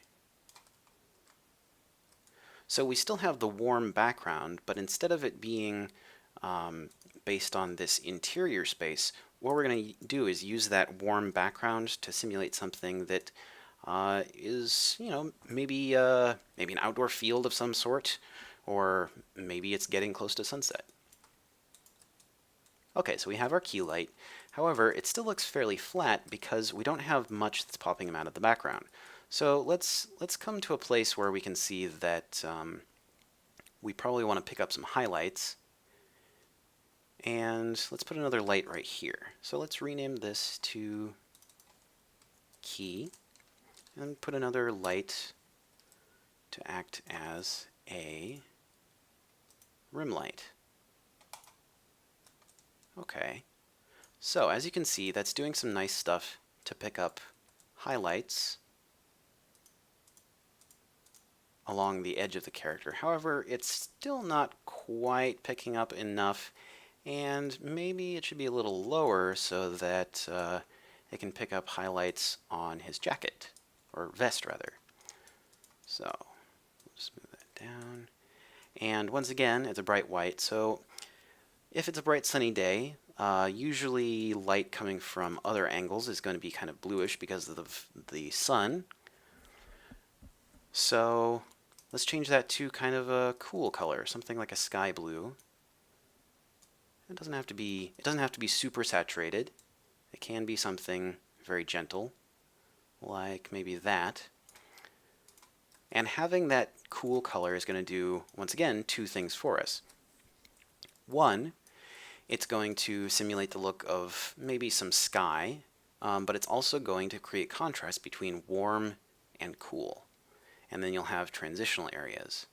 So we still have the warm background, but instead of it being based on this interior space, what we're going to do is use that warm background to simulate something that is, you know, maybe an outdoor field of some sort, or maybe it's getting close to sunset. Okay, so we have our key light. However, it still looks fairly flat because we don't have much that's popping him out of the background. So let's come to a place where we can see that we probably want to pick up some highlights. And let's put another light right here. So let's rename this to key and put another light to act as a rim light. Okay, so as you can see, that's doing some nice stuff to pick up highlights along the edge of the character. However, it's still not quite picking up enough, and maybe it should be a little lower so that it can pick up highlights on his jacket, or vest rather. So, let's move that down. And once again, it's a bright white, so if it's a bright sunny day, usually light coming from other angles is going to be kind of bluish because of the sun. So let's change that to kind of a cool color, something like a sky blue. It doesn't have to be super saturated. It can be something very gentle, like maybe that. And having that cool color is going to do, once again, two things for us. One, it's going to simulate the look of maybe some sky, but it's also going to create contrast between warm and cool. And then you'll have transitional areas.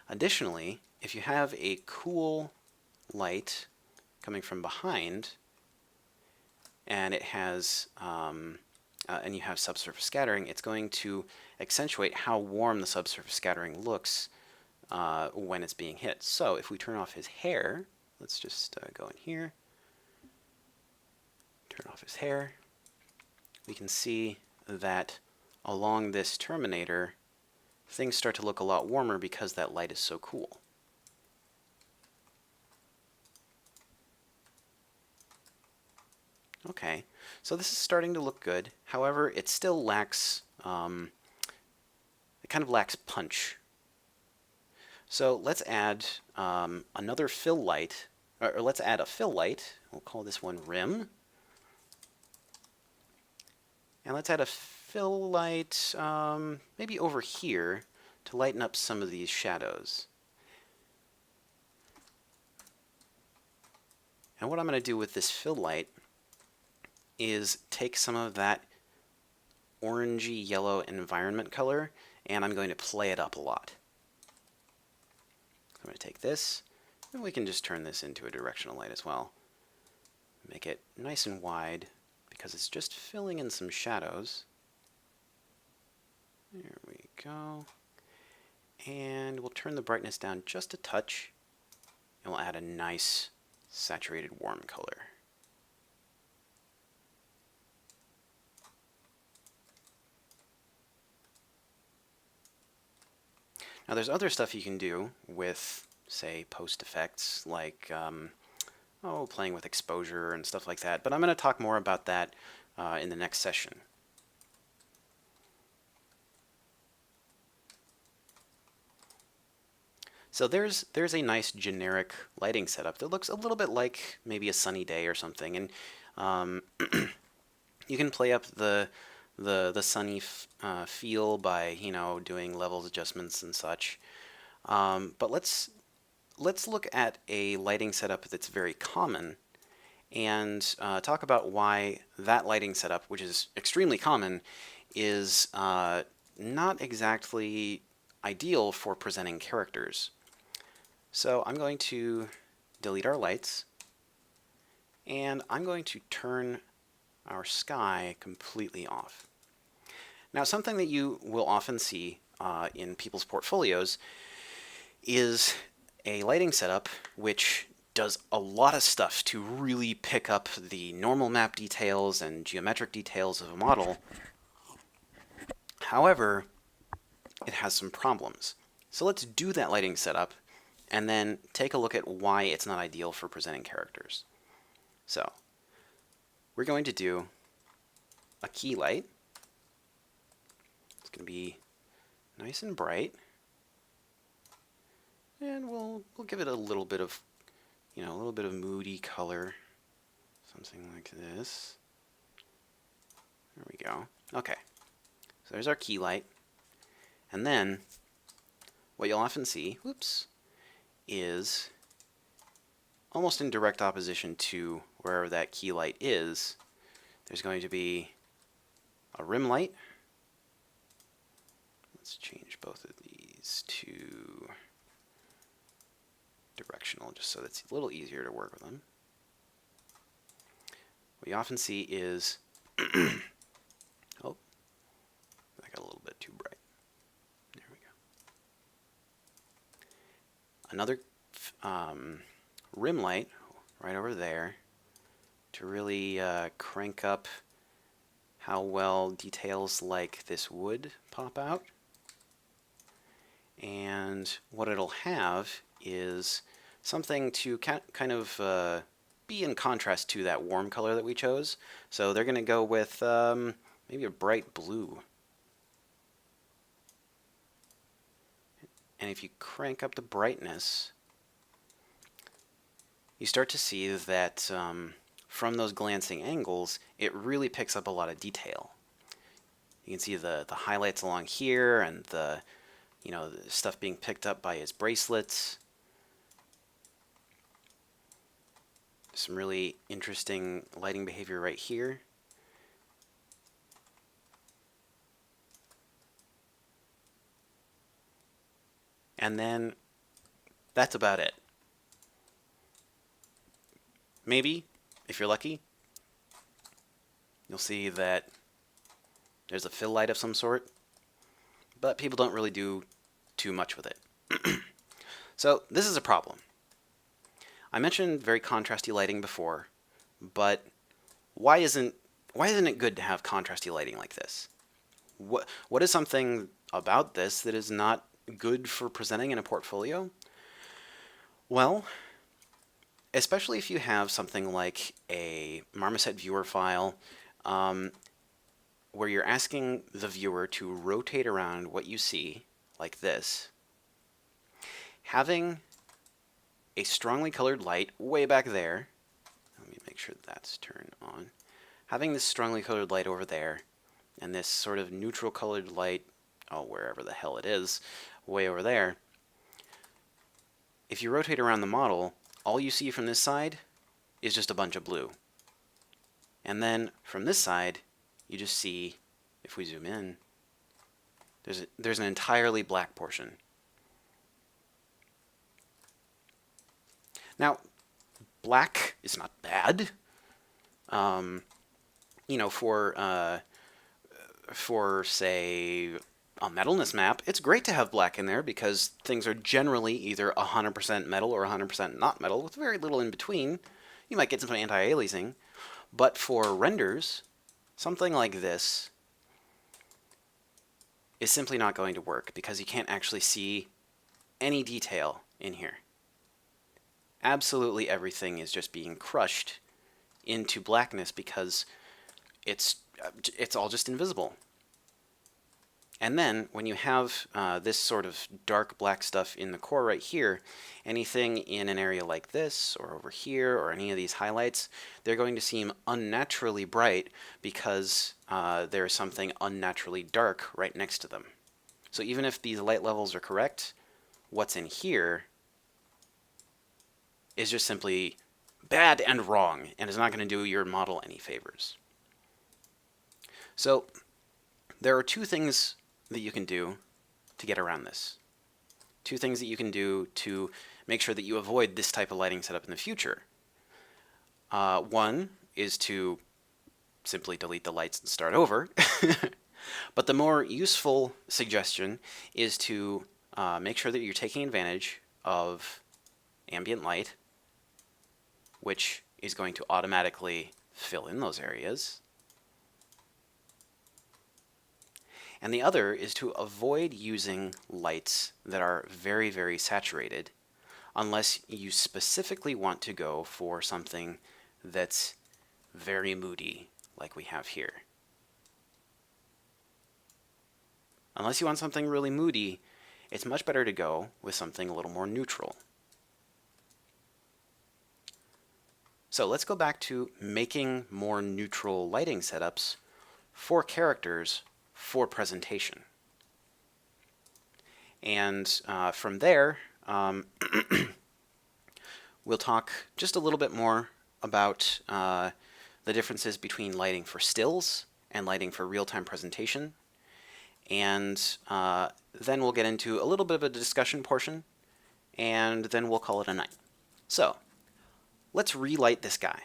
Additionally, if you have a cool light coming from behind, and it has and you have subsurface scattering, it's going to accentuate how warm the subsurface scattering looks when it's being hit. So if we turn off his hair, let's just go in here, turn off his hair, we can see that along this terminator, things start to look a lot warmer because that light is so cool. Okay, so this is starting to look good. However, it still lacks, it kind of lacks punch. So let's add another fill light, or let's add a fill light. We'll call this one rim. And let's add a fill light maybe over here to lighten up some of these shadows. And what I'm going to do with this fill light is take some of that orangey yellow environment color, and I'm going to play it up a lot. I'm going to take this, and we can just turn this into a directional light as well. Make it nice and wide, because it's just filling in some shadows. There we go. And we'll turn the brightness down just a touch, and we'll add a nice saturated warm color. Now there's other stuff you can do with, say, post effects, like playing with exposure and stuff like that, but I'm going to talk more about that in the next session. So there's a nice generic lighting setup that looks a little bit like maybe a sunny day or something, and you can play up the sunny feel by doing levels adjustments and such. But let's look at a lighting setup that's very common and talk about why that lighting setup, which is extremely common, is not exactly ideal for presenting characters. So I'm going to delete our lights, and I'm going to turn our sky completely off. Now, something that you will often see in people's portfolios is a lighting setup which does a lot of stuff to really pick up the normal map details and geometric details of a model. However, it has some problems. So let's do that lighting setup and then take a look at why it's not ideal for presenting characters. So we're going to do a key light. It's going to be nice and bright, and we'll give it a little bit of moody color, something like this. There we go. Okay, so there's our key light, and then what you'll often see, is almost in direct opposition to wherever that key light is, there's going to be a rim light. Let's change both of these to directional just so that it's a little easier to work with them. What you often see is, oh, that got a little bit too bright. There we go. Another rim light right over there to really crank up how well details like this wood pop out. And what it'll have is something to kind of be in contrast to that warm color that we chose. So they're going to go with maybe a bright blue. And if you crank up the brightness, you start to see that from those glancing angles, it really picks up a lot of detail. You can see the highlights along here and the stuff being picked up by his bracelets. Some really interesting lighting behavior right here. And then that's about it. Maybe, if you're lucky, you'll see that there's a fill light of some sort, but people don't really do too much with it. So this is a problem. I mentioned very contrasty lighting before, but why isn't it good to have contrasty lighting like this? What is something about this that is not good for presenting in a portfolio? Well, especially if you have something like a Marmoset viewer file where you're asking the viewer to rotate around what you see, like this, having a strongly colored light way back there, let me make sure that's turned on, having this strongly colored light over there, and this sort of neutral colored light, wherever the hell it is, way over there. If you rotate around the model, all you see from this side is just a bunch of blue. And then from this side, you just see, if we zoom in, there's an entirely black portion. Now, black is not bad. You know, for say a metalness map, it's great to have black in there because things are generally either 100% metal or 100% not metal with very little in between. You might get some anti-aliasing, but for renders, something like this is simply not going to work because you can't actually see any detail in here. Absolutely everything is just being crushed into blackness because it's all just invisible. And then when you have this sort of dark black stuff in the core right here, anything in an area like this or over here or any of these highlights, they're going to seem unnaturally bright because there's something unnaturally dark right next to them. So even if these light levels are correct, what's in here is just simply bad and wrong and is not going to do your model any favors. So there are two things that you can do to get around this. Two things that you can do to make sure that you avoid this type of lighting setup in the future. One is to simply delete the lights and start over. But the more useful suggestion is to make sure that you're taking advantage of ambient light, which is going to automatically fill in those areas. And the other is to avoid using lights that are very, very saturated unless you specifically want to go for something that's very moody, like we have here. Unless you want something really moody, it's much better to go with something a little more neutral. So let's go back to making more neutral lighting setups for characters for presentation. And from there, we'll talk just a little bit more about the differences between lighting for stills and lighting for real-time presentation. And then we'll get into a little bit of a discussion portion, and then we'll call it a night. So let's relight this guy.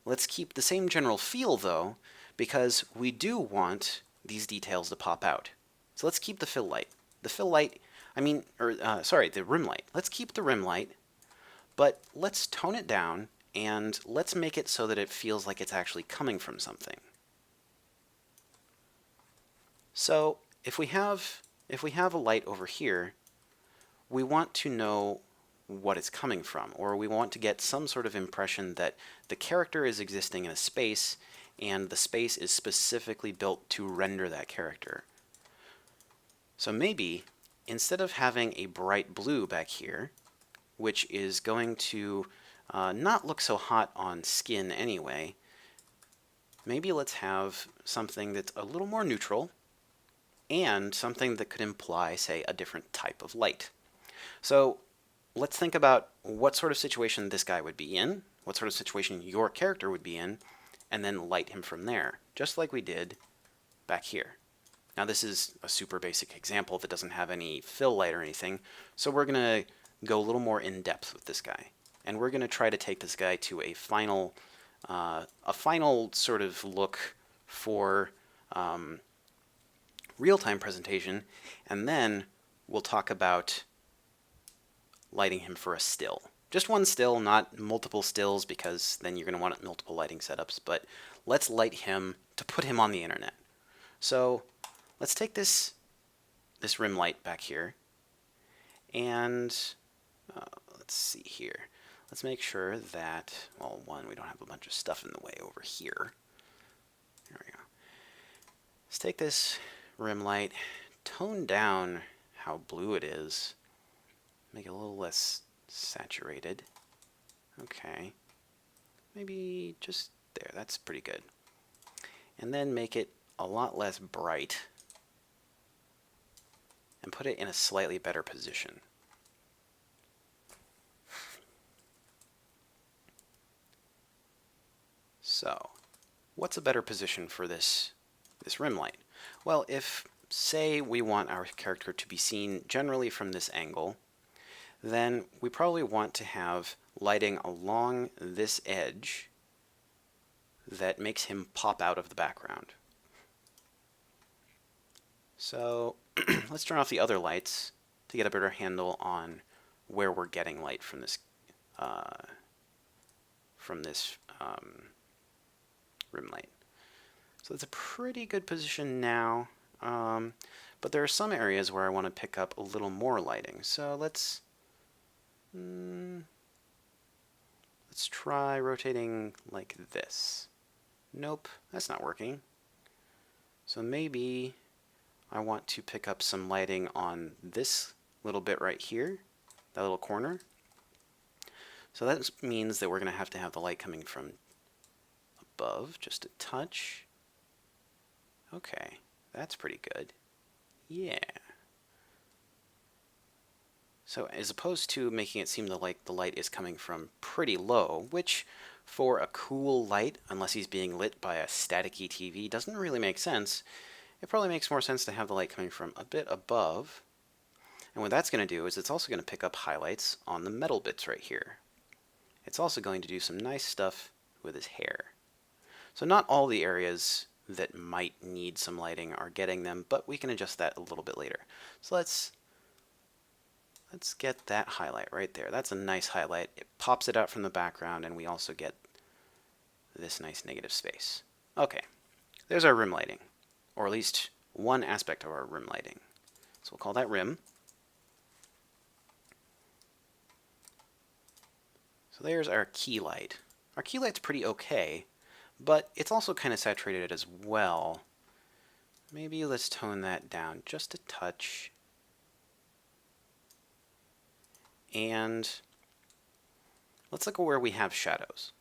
Let's keep the same general feel, though, because we do want these details to pop out. So let's keep the fill light. The fill light, the rim light. Let's keep the rim light, but let's tone it down and let's make it so that it feels like it's actually coming from something. So if we have a light over here, we want to know what it's coming from, or we want to get some sort of impression that the character is existing in a space and the space is specifically built to render that character. So maybe instead of having a bright blue back here, which is going to not look so hot on skin anyway, maybe let's have something that's a little more neutral and something that could imply, say, a different type of light. So let's think about what sort of situation this guy would be in, what sort of situation your character would be in, and then light him from there, just like we did back here. Now this is a super basic example that doesn't have any fill light or anything, so we're going to go a little more in depth with this guy. And we're going to try to take this guy to a final sort of look for real-time presentation, and then we'll talk about lighting him for a still. Just one still, not multiple stills, because then you're going to want multiple lighting setups, but let's light him to put him on the internet. So let's take this rim light back here, and let's see here. Let's make sure that, well, one, we don't have a bunch of stuff in the way over here. There we go. Let's take this rim light, tone down how blue it is, make it a little less saturated. Okay, maybe just there, that's pretty good. And then make it a lot less bright. and put it in a slightly better position. So, what's a better position for this rim light? Well, if, say, we want our character to be seen generally from this angle, then we probably want to have lighting along this edge that makes him pop out of the background. So let's turn off the other lights to get a better handle on where we're getting light from this rim light. So it's a pretty good position now, but there are some areas where I want to pick up a little more lighting. So let's try rotating like this. Nope, that's not working. So maybe I want to pick up some lighting on this little bit right here, that little corner. So that means that we're going to have the light coming from above, just a touch. Okay, that's pretty good. Yeah. So as opposed to making it seem like the light is coming from pretty low, which for a cool light, unless he's being lit by a staticky TV, doesn't really make sense, it probably makes more sense to have the light coming from a bit above. And what that's going to do is it's also going to pick up highlights on the metal bits right here. It's also going to do some nice stuff with his hair. So not all the areas that might need some lighting are getting them, but we can adjust that a little bit later. So let's get that highlight right there. That's a nice highlight. It pops it out from the background, and we also get this nice negative space. Okay, there's our rim lighting, or at least one aspect of our rim lighting. So we'll call that rim. So there's our key light. Our key light's pretty okay, but it's also kind of saturated as well. Maybe let's tone that down just a touch. And let's look at where we have shadows.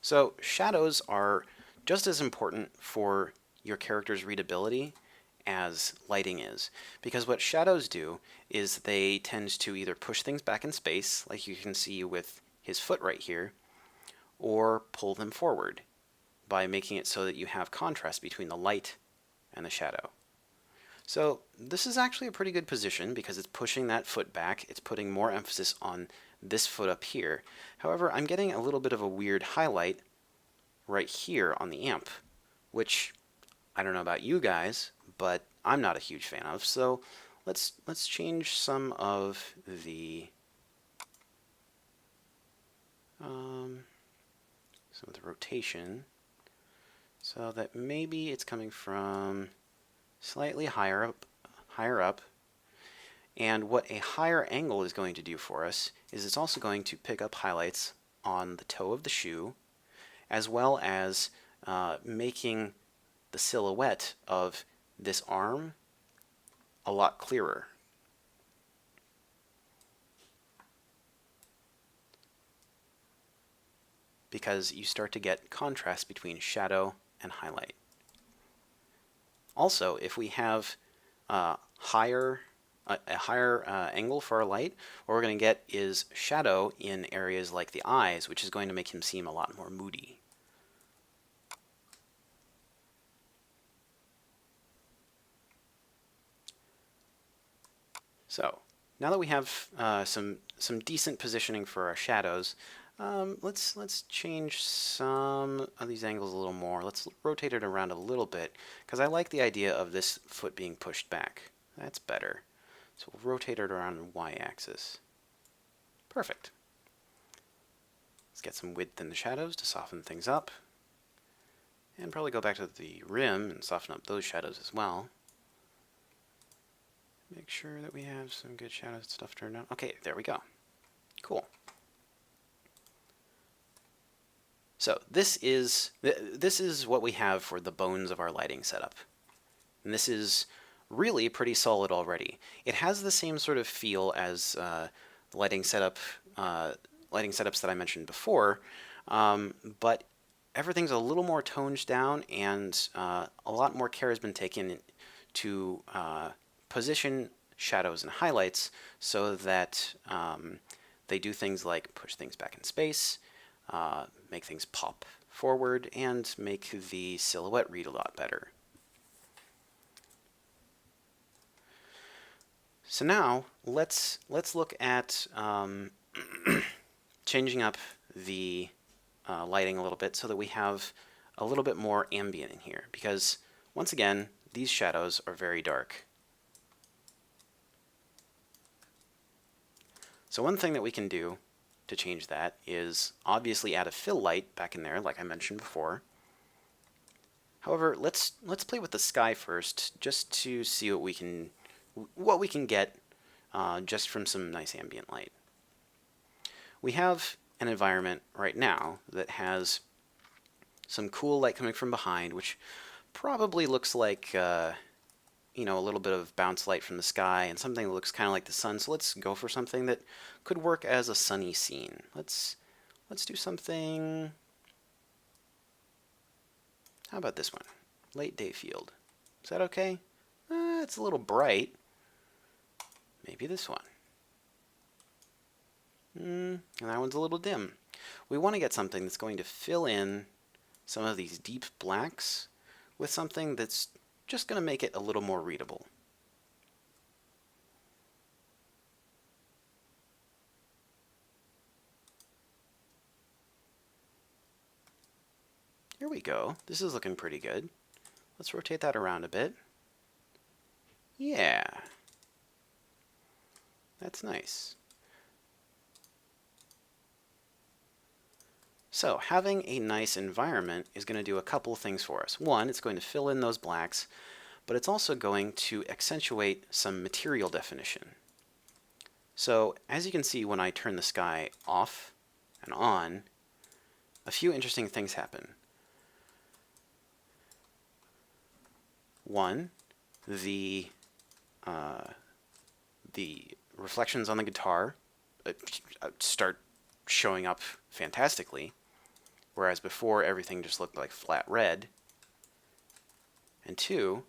So shadows are just as important for your character's readability as lighting is, because what shadows do is they tend to either push things back in space, like you can see with his foot right here, or pull them forward by making it so that you have contrast between the light and the shadow. So this is actually a pretty good position because it's pushing that foot back. It's putting more emphasis on this foot up here. However, I'm getting a little bit of a weird highlight right here on the amp, which I don't know about you guys, but I'm not a huge fan of. So let's change some of the rotation so that maybe it's coming from slightly higher up. And what a higher angle is going to do for us is it's also going to pick up highlights on the toe of the shoe, as well as making the silhouette of this arm a lot clearer. Because you start to get contrast between shadow and highlight. Also, if we have a higher angle for our light, what we're going to get is shadow in areas like the eyes, which is going to make him seem a lot more moody. So now that we have some decent positioning for our shadows, let's change some of these angles a little more. Let's rotate it around a little bit, because I like the idea of this foot being pushed back. That's better. So we'll rotate it around the y-axis. Perfect. Let's get some width in the shadows to soften things up. And probably go back to the rim and soften up those shadows as well. Make sure that we have some good shadow stuff turned on. Okay, there we go. Cool. So this is what we have for the bones of our lighting setup. And this is really pretty solid already. It has the same sort of feel as the lighting setups that I mentioned before, but everything's a little more toned down, and a lot more care has been taken to position shadows and highlights so that they do things like push things back in space, make things pop forward, and make the silhouette read a lot better. So now let's look at changing up the lighting a little bit so that we have a little bit more ambient in here, because once again these shadows are very dark. So one thing that we can do to change that is obviously add a fill light back in there, like I mentioned before. However, let's play with the sky first, just to see what we can get just from some nice ambient light. We have an environment right now that has some cool light coming from behind, which probably looks like you know, a little bit of bounce light from the sky and something that looks kind of like the sun. So let's go for something that could work as a sunny scene. Let's do something. How about this one? Late day field. Is that okay? It's a little bright. Maybe this one. And that one's a little dim. We want to get something that's going to fill in some of these deep blacks with something that's just going to make it a little more readable. Here we go. This is looking pretty good. Let's rotate that around a bit. Yeah. That's nice. So having a nice environment is going to do a couple of things for us. One, it's going to fill in those blacks, but it's also going to accentuate some material definition. So as you can see, when I turn the sky off and on, a few interesting things happen. One, the reflections on the guitar start showing up fantastically, whereas before everything just looked like flat red. And two,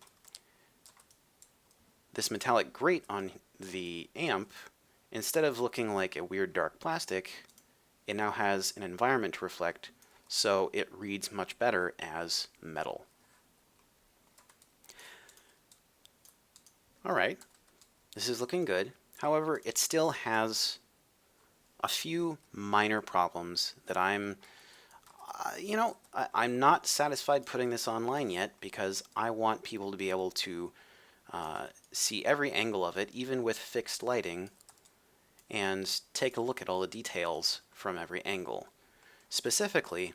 this metallic grate on the amp, instead of looking like a weird dark plastic, it now has an environment to reflect, so it reads much better as metal. Alright, this is looking good. However, it still has a few minor problems that I'm not satisfied putting this online yet, because I want people to be able to see every angle of it, even with fixed lighting, and take a look at all the details from every angle. Specifically,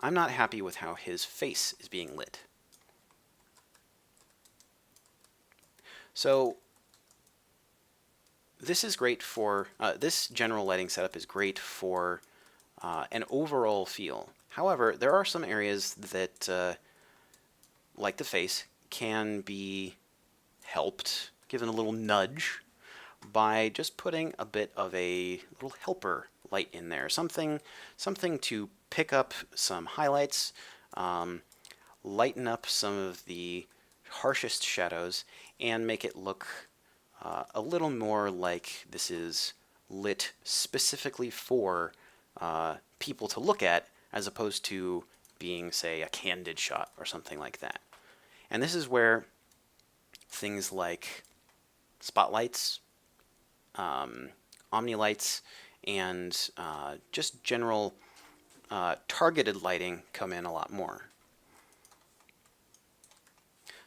I'm not happy with how his face is being lit. So this is great for, this general lighting setup is great for an overall feel. However, there are some areas that, like the face, can be helped, given a little nudge, by just putting a bit of a little helper light in there. Something to pick up some highlights, lighten up some of the harshest shadows, and make it look a little more like this is lit specifically for people to look at, as opposed to being, say, a candid shot or something like that. And this is where things like spotlights, omni-lights, and just general targeted lighting come in a lot more.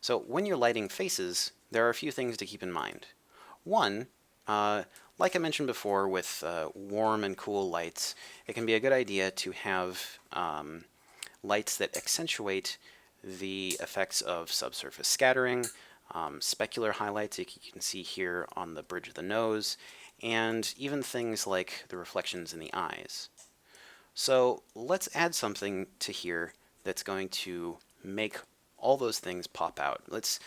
So when you're lighting faces, there are a few things to keep in mind. One, like I mentioned before with warm and cool lights, it can be a good idea to have lights that accentuate the effects of subsurface scattering, specular highlights you can see here on the bridge of the nose, and even things like the reflections in the eyes. So let's add something to here that's going to make all those things pop out. Let's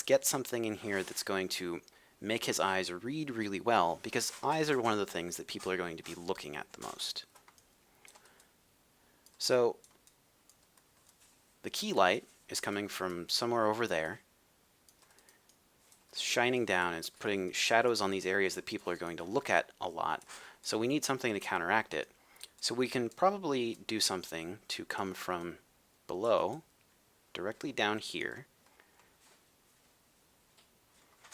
get something in here that's going to make his eyes read really well, because eyes are one of the things that people are going to be looking at the most. So the key light is coming from somewhere over there, It's shining down. It's putting shadows on these areas that people are going to look at a lot. So we need something to counteract it. So we can probably do something to come from below, directly down here,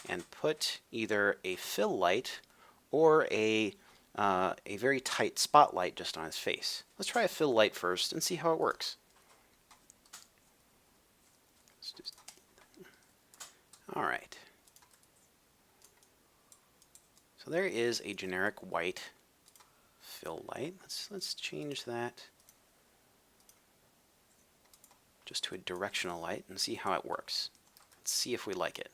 and put either a fill light or a very tight spotlight just on his face. Let's try a fill light first and see how it works. All right. So there is a generic white fill light. Let's change that just to a directional light and see how it works. Let's see if we like it.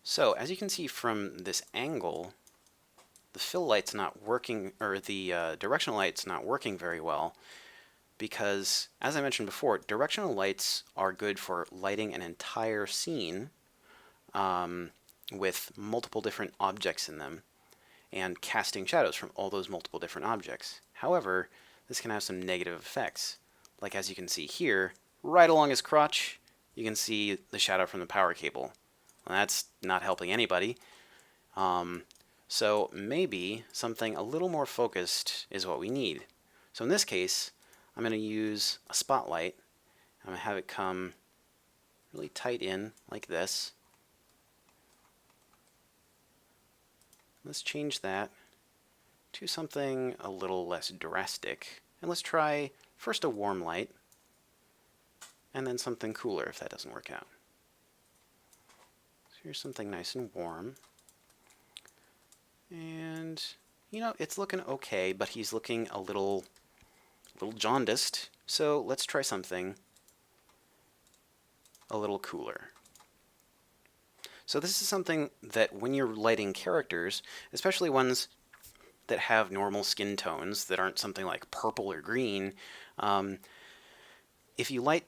So as you can see from this angle, the fill light's not working, or the directional light's not working very well, because as I mentioned before, directional lights are good for lighting an entire scene with multiple different objects in them and casting shadows from all those multiple different objects. However, this can have some negative effects. Like as you can see here, right along his crotch, you can see the shadow from the power cable. Well, that's not helping anybody. So maybe something a little more focused is what we need. So in this case, I'm going to use a spotlight. I'm going to have it come really tight in like this. Let's change that to something a little less drastic. And let's try first a warm light, and then something cooler if that doesn't work out. So here's something nice and warm. And, you know, it's looking okay, but he's looking a little jaundiced. So let's try something a little cooler. So this is something that when you're lighting characters, especially ones that have normal skin tones that aren't something like purple or green, if you light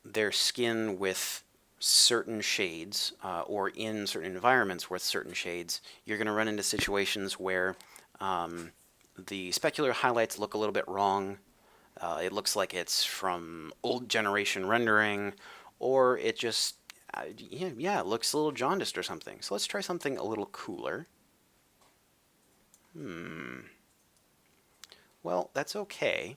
their skin with certain shades or in certain environments with certain shades, you're going to run into situations where the specular highlights look a little bit wrong. It looks like it's from old generation rendering, or it just yeah, it looks a little jaundiced or something. So let's try something a little cooler. Well, that's okay.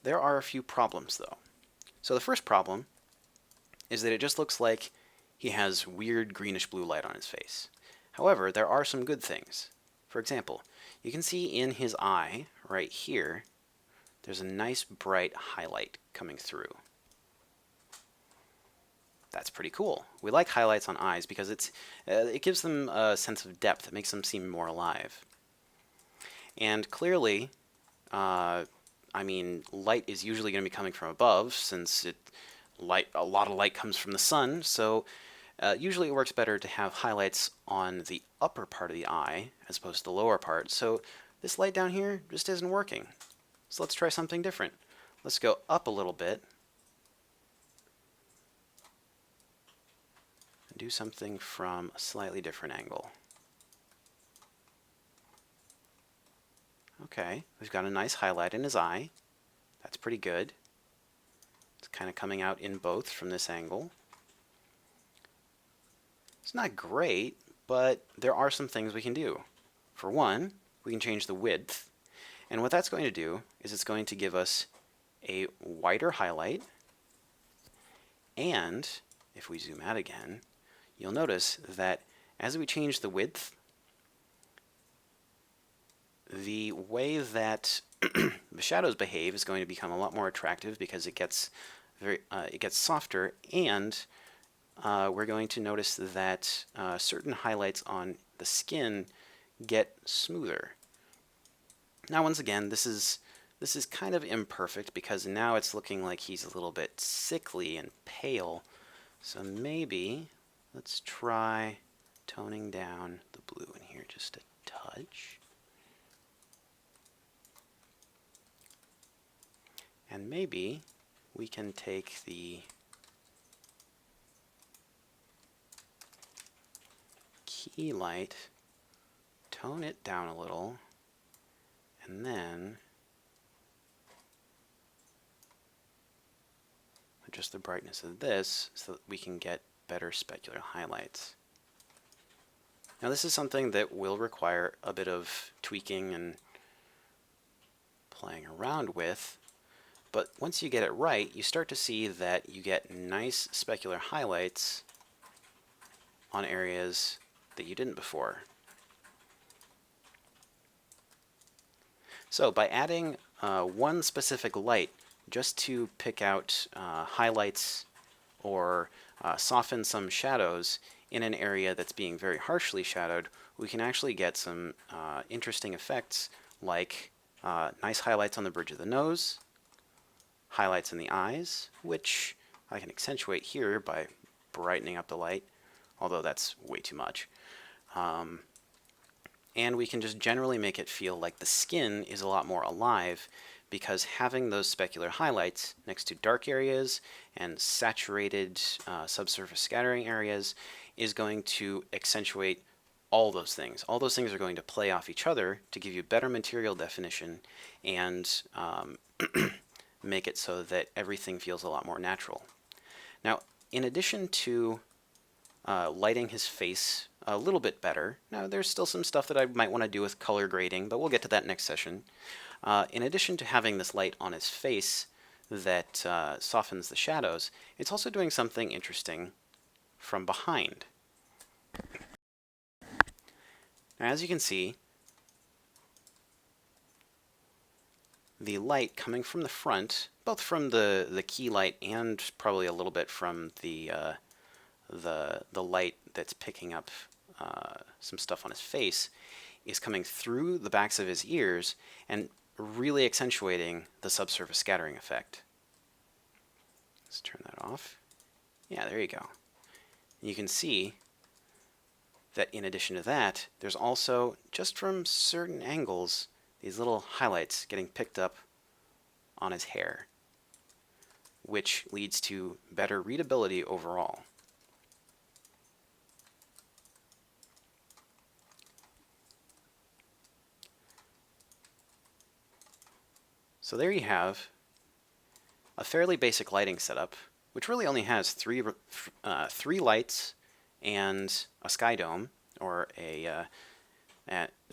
There are a few problems, though. So the first problem is that it just looks like he has weird greenish blue light on his face. However, there are some good things. For example, you can see in his eye, right here, there's a nice bright highlight coming through. That's pretty cool. We like highlights on eyes because it gives them a sense of depth. It makes them seem more alive. And clearly, I mean, light is usually going to be coming from above since a lot of light comes from the sun, so usually it works better to have highlights on the upper part of the eye as opposed to the lower part. So this light down here just isn't working. So let's try something different. Let's go up a little bit and do something from a slightly different angle. Okay, we've got a nice highlight in his eye. That's pretty good. It's kind of coming out in both from this angle. It's not great, but there are some things we can do. For one, we can change the width. And what that's going to do is it's going to give us a wider highlight. And if we zoom out again, you'll notice that as we change the width, the way that the shadows behave is going to become a lot more attractive because it gets softer, and we're going to notice that certain highlights on the skin get smoother. Now, once again, this is kind of imperfect because now it's looking like he's a little bit sickly and pale. So maybe let's try toning down the blue in here just a touch. And maybe we can take the key light, tone it down a little, and then adjust the brightness of this so that we can get better specular highlights. Now this is something that will require a bit of tweaking and playing around with, but once you get it right, you start to see that you get nice specular highlights on areas that you didn't before. So by adding one specific light just to pick out highlights or soften some shadows in an area that's being very harshly shadowed, we can actually get some interesting effects like nice highlights on the bridge of the nose, highlights in the eyes, which I can accentuate here by brightening up the light, although that's way too much. And we can just generally make it feel like the skin is a lot more alive, because having those specular highlights next to dark areas and saturated subsurface scattering areas is going to accentuate all those things. All those things are going to play off each other to give you better material definition and make it so that everything feels a lot more natural. Now, in addition to lighting his face a little bit better, now there's still some stuff that I might want to do with color grading, but we'll get to that next session. In addition to having this light on his face that softens the shadows, it's also doing something interesting from behind. Now, as you can see, the light coming from the front, both from the key light and probably a little bit from the light that's picking up some stuff on his face, is coming through the backs of his ears and really accentuating the subsurface scattering effect. Let's turn that off. Yeah, there you go. You can see that in addition to that, there's also, just from certain angles, these little highlights getting picked up on his hair, which leads to better readability overall. So there you have a fairly basic lighting setup, which really only has three lights and a sky dome, or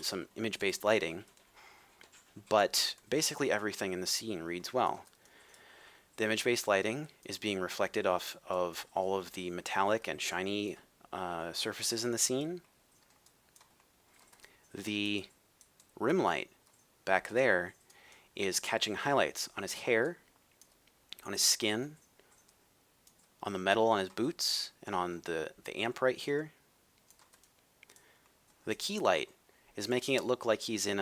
some image-based lighting, but basically everything in the scene reads well. The image-based lighting is being reflected off of all of the metallic and shiny surfaces in the scene. The rim light back there is catching highlights on his hair, on his skin, on the metal on his boots, and on the amp right here. The key light is making it look like he's in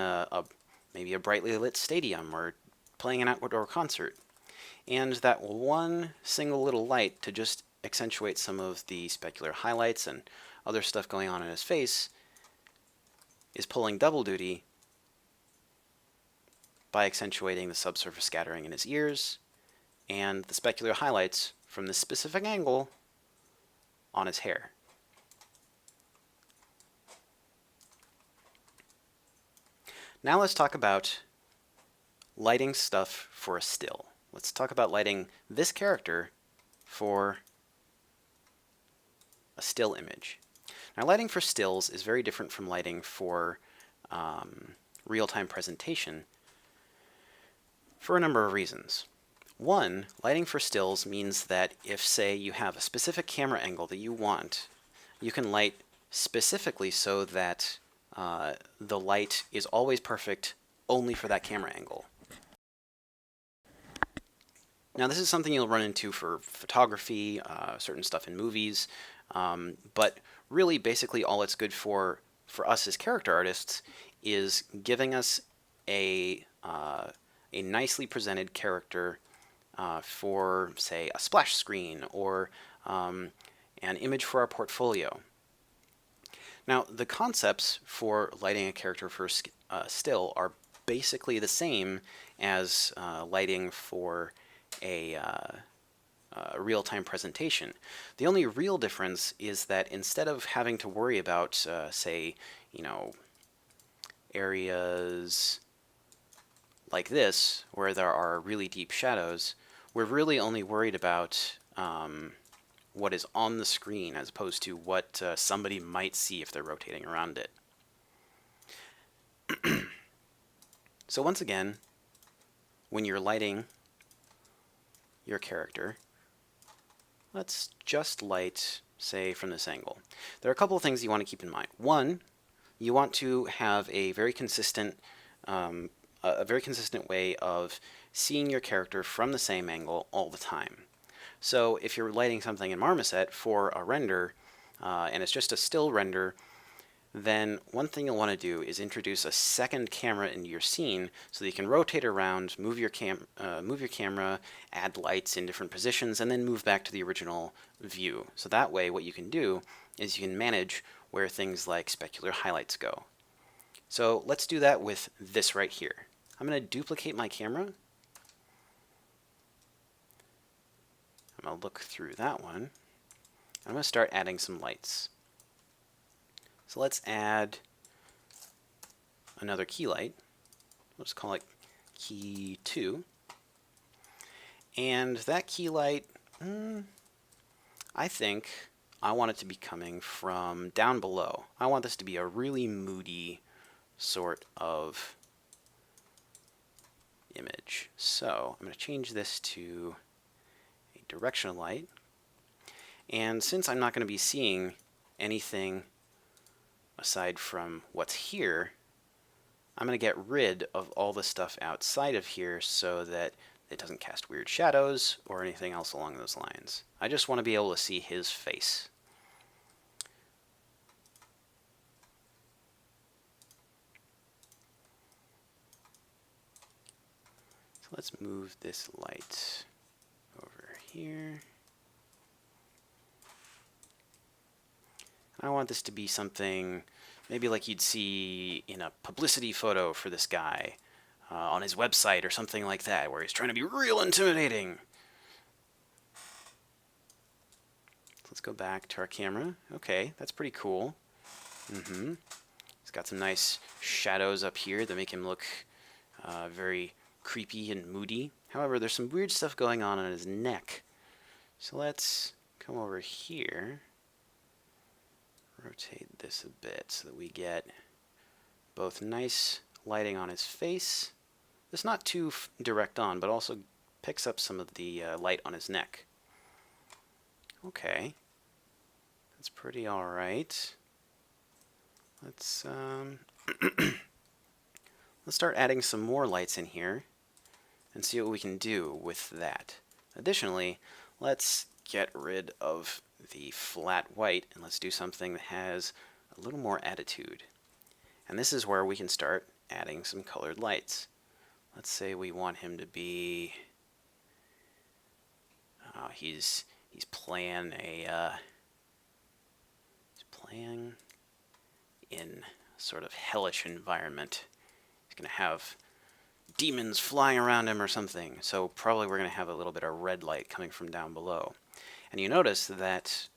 maybe a brightly lit stadium or playing an outdoor concert. And that one single little light to just accentuate some of the specular highlights and other stuff going on in his face is pulling double duty by accentuating the subsurface scattering in his ears and the specular highlights from this specific angle on his hair. Now let's talk about lighting stuff for a still. Let's talk about lighting this character for a still image. Now, lighting for stills is very different from lighting for real-time presentation for a number of reasons. One, lighting for stills means that if, say, you have a specific camera angle that you want, you can light specifically so that the light is always perfect only for that camera angle. Now, this is something you'll run into for photography, certain stuff in movies, but really basically all it's good for us as character artists is giving us a nicely presented character for, say, a splash screen or an image for our portfolio. Now, the concepts for lighting a character for still are basically the same as lighting for a real-time presentation. The only real difference is that instead of having to worry about, say, areas like this, where there are really deep shadows, we're really only worried about what is on the screen as opposed to what somebody might see if they're rotating around it. So once again, when you're lighting your character, let's just light, say, from this angle. There are a couple of things you want to keep in mind. One, you want to have a very consistent way of seeing your character from the same angle all the time. So if you're lighting something in Marmoset for a render, and it's just a still render, then one thing you'll want to do is introduce a second camera into your scene so that you can rotate around, move your camera, add lights in different positions, and then move back to the original view. So that way what you can do is you can manage where things like specular highlights go. So let's do that with this right here. I'm going to duplicate my camera. I'm going to look through that one. I'm going to start adding some lights. So let's add another key light. Let's call it key 2. And that key light, I think I want it to be coming from down below. I want this to be a really moody sort of image. So I'm going to change this to a directional light. And since I'm not going to be seeing anything aside from what's here, I'm going to get rid of all the stuff outside of here so that it doesn't cast weird shadows or anything else along those lines. I just want to be able to see his face. So let's move this light over here. I want this to be something maybe like you'd see in a publicity photo for this guy on his website or something like that, where he's trying to be real intimidating. Let's go back to our camera. Okay, that's pretty cool. He's got some nice shadows up here that make him look very creepy and moody. However, there's some weird stuff going on his neck. So let's come over here. Rotate this a bit so that we get both nice lighting on his face. It's not too direct on, but also picks up some of the light on his neck. Okay, that's pretty all right. Let's let's start adding some more lights in here and see what we can do with that. Additionally, let's get rid of the flat white and let's do something that has a little more attitude. And this is where we can start adding some colored lights. Let's say we want him to be he's playing in sort of hellish environment. He's going to have demons flying around him or something. So probably we're going to have a little bit of red light coming from down below. And you notice that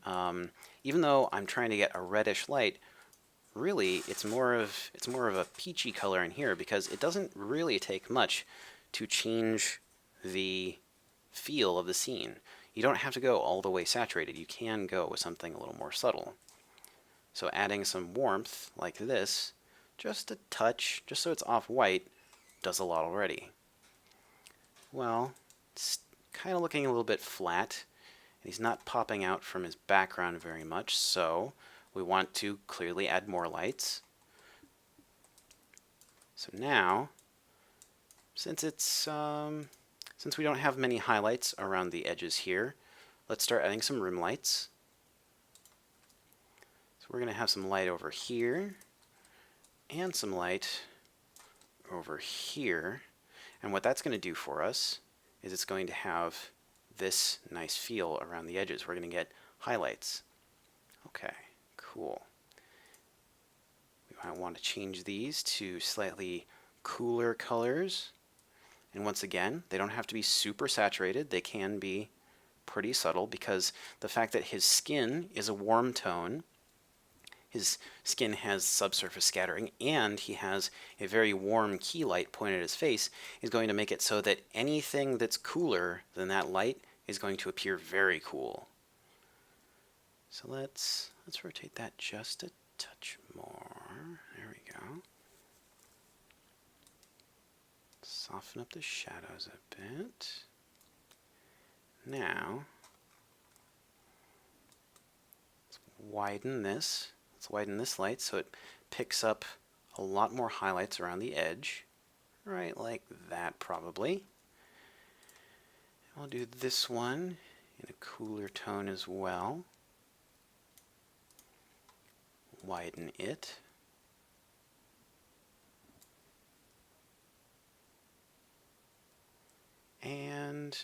even though I'm trying to get a reddish light, really it's more of a peachy color in here because it doesn't really take much to change the feel of the scene. You don't have to go all the way saturated. You can go with something a little more subtle. So adding some warmth like this, just a touch, just so it's off-white, does a lot already. Well, it's kind of looking a little bit flat. He's not popping out from his background very much, so we want to clearly add more lights. So now, since we don't have many highlights around the edges here, let's start adding some room lights. So we're going to have some light over here and some light over here. And what that's going to do for us is it's going to have this nice feel around the edges. We're going to get highlights. Okay, cool. We might want to change these to slightly cooler colors. And once again, they don't have to be super saturated. They can be pretty subtle because the fact that his skin is a warm tone, his skin has subsurface scattering, and he has a very warm key light pointed at his face, is going to make it so that anything that's cooler than that light is going to appear very cool. So let's rotate that just a touch more. There we go. Soften up the shadows a bit. Now, let's widen this. Let's widen this light so it picks up a lot more highlights around the edge. Right like that, probably. I'll do this one in a cooler tone as well. Widen it. And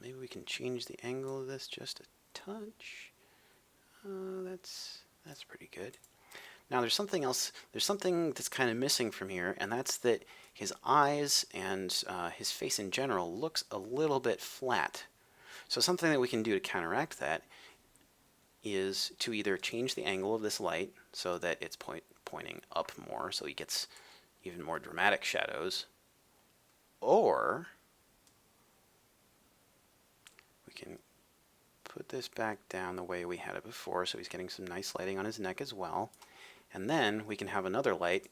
maybe we can change the angle of this just a touch. That's pretty good. Now there's something else. There's something that's kind of missing from here, and that's that his eyes and his face in general looks a little bit flat. So something that we can do to counteract that is to either change the angle of this light so that it's pointing up more, so he gets even more dramatic shadows, or we can put this back down the way we had it before, so he's getting some nice lighting on his neck as well. And then we can have another light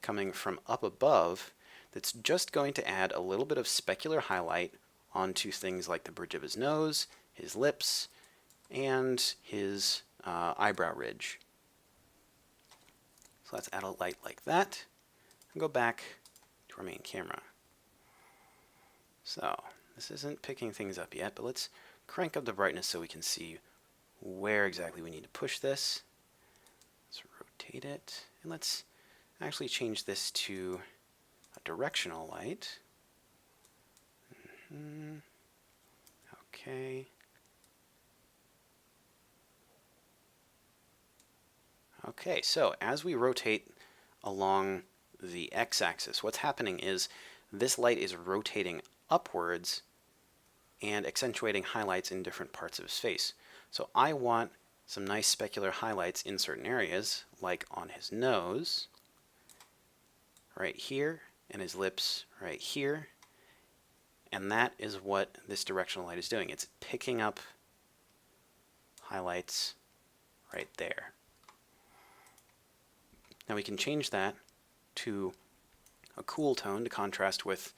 coming from up above that's just going to add a little bit of specular highlight onto things like the bridge of his nose, his lips, and his eyebrow ridge. So let's add a light like that and go back to our main camera. So this isn't picking things up yet, but let's crank up the brightness so we can see where exactly we need to push this. Let's rotate it, and let's actually change this to a directional light. Okay. Okay, so as we rotate along the x-axis, what's happening is this light is rotating upwards and accentuating highlights in different parts of his face. So I want some nice specular highlights in certain areas, like on his nose, right here, and his lips right here. And that is what this directional light is doing. It's picking up highlights right there. Now we can change that to a cool tone to contrast with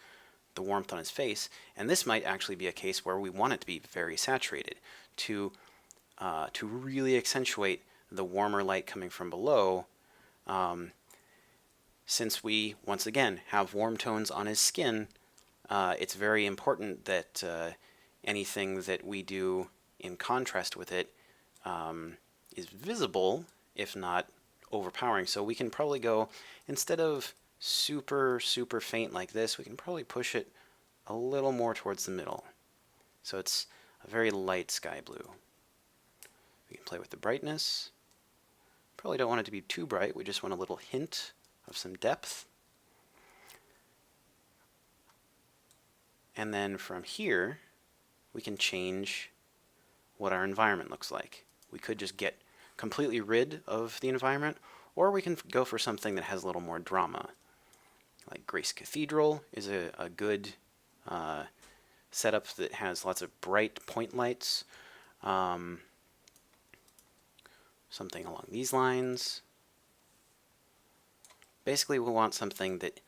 the warmth on his face, and this might actually be a case where we want it to be very saturated to really accentuate the warmer light coming from below, since we, once again, have warm tones on his skin. It's very important that anything that we do in contrast with it is visible, if not overpowering. So we can probably go, instead of super faint like this, we can probably push it a little more towards the middle. So it's a very light sky blue. We can play with the brightness. Probably don't want it to be too bright. We just want a little hint of some depth. And then from here, we can change what our environment looks like. We could just get completely rid of the environment, or we can go for something that has a little more drama. Like Grace Cathedral is a good setup that has lots of bright point lights. Something along these lines. Basically, we want something that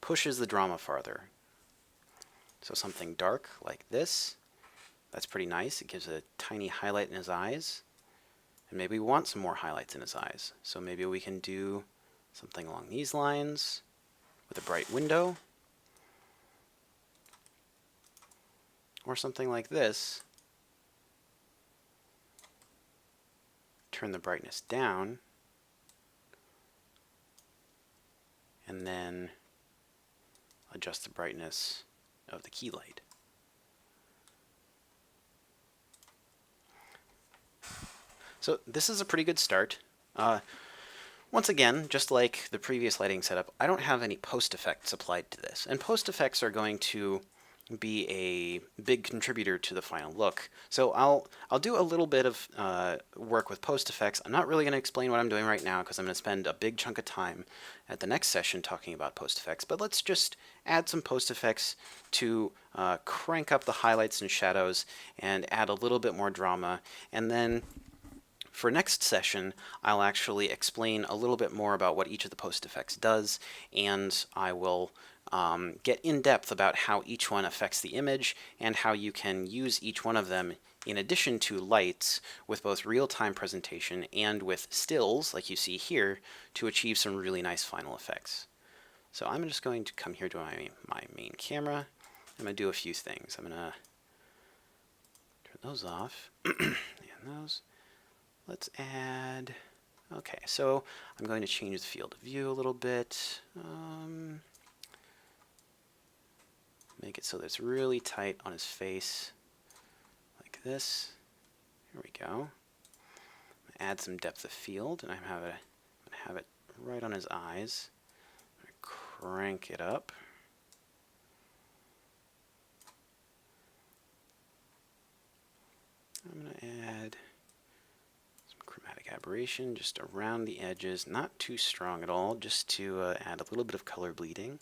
pushes the drama farther. So something dark like this. That's pretty nice. It gives a tiny highlight in his eyes. And maybe we want some more highlights in his eyes. So maybe we can do something along these lines with a bright window. Or something like this. Turn the brightness down. And then adjust the brightness of the key light. So this is a pretty good start. Once again, just like the previous lighting setup, I don't have any post effects applied to this. And post effects are going to be a big contributor to the final look. So I'll do a little bit of work with post effects. I'm not really going to explain what I'm doing right now because I'm going to spend a big chunk of time at the next session talking about post effects. But let's just add some post effects to crank up the highlights and shadows and add a little bit more drama. And then for next session, I'll actually explain a little bit more about what each of the post effects does, and I will get in depth about how each one affects the image and how you can use each one of them in addition to lights with both real-time presentation and with stills, like you see here, to achieve some really nice final effects. So I'm just going to come here to my main camera. I'm going to do a few things. I'm going to turn those off and those. Let's add, okay, so I'm going to change the field of view a little bit. Make it so that it's really tight on his face, like this. Here we go. Add some depth of field, and I'm going to have it right on his eyes. Crank it up. I'm going to add chromatic aberration just around the edges, not too strong at all, just to add a little bit of color bleeding.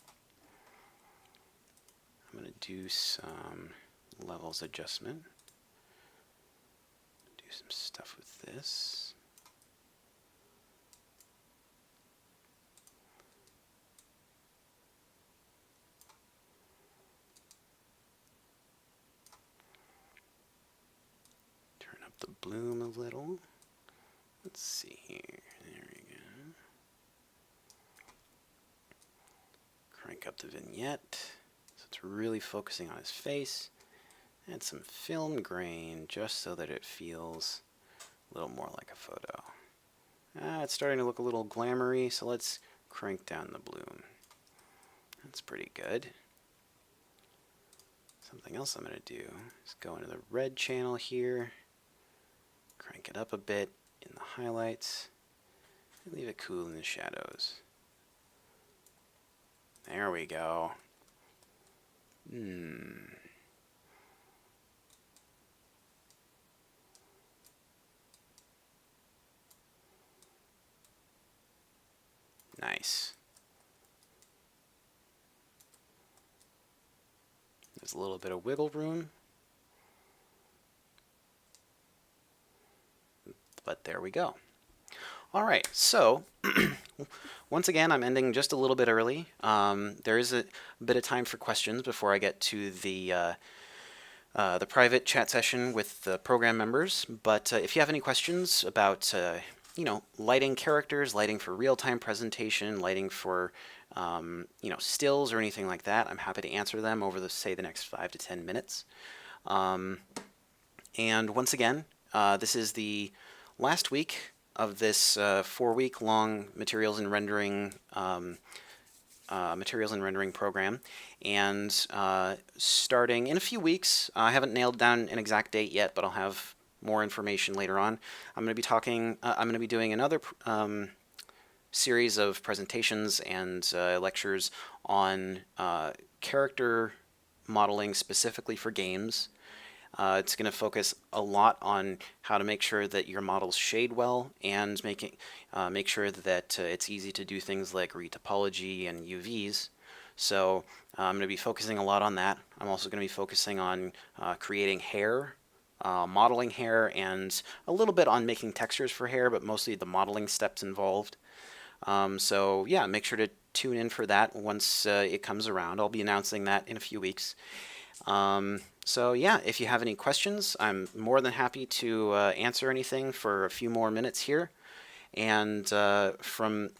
I'm going to do some levels adjustment. Do some stuff with this. Turn up the bloom a little. Let's see here. There we go. Crank up the vignette so it's really focusing on his face. Add some film grain just so that it feels a little more like a photo. It's starting to look a little glamoury, so let's crank down the bloom. That's pretty good. Something else I'm going to do is go into the red channel here, crank it up a bit in the highlights, and leave it cool in the shadows. There we go. Nice. There's a little bit of wiggle room. But there we go. All right, so once again, I'm ending just a little bit early. There is a bit of time for questions before I get to the private chat session with the program members. But if you have any questions about, lighting characters, lighting for real-time presentation, lighting for, stills or anything like that, I'm happy to answer them over the next 5 to 10 minutes. And once again, this is the last week of this 4-week-long materials and rendering program, and starting in a few weeks, I haven't nailed down an exact date yet, but I'll have more information later on. I'm going to be doing another series of presentations and lectures on character modeling specifically for games. It's going to focus a lot on how to make sure that your models shade well and make sure that it's easy to do things like retopology and UVs. So I'm going to be focusing a lot on that. I'm also going to be focusing on creating hair, modeling hair, and a little bit on making textures for hair, but mostly the modeling steps involved. So yeah, make sure to tune in for that once it comes around. I'll be announcing that in a few weeks. So yeah, if you have any questions, I'm more than happy to answer anything for a few more minutes here. And from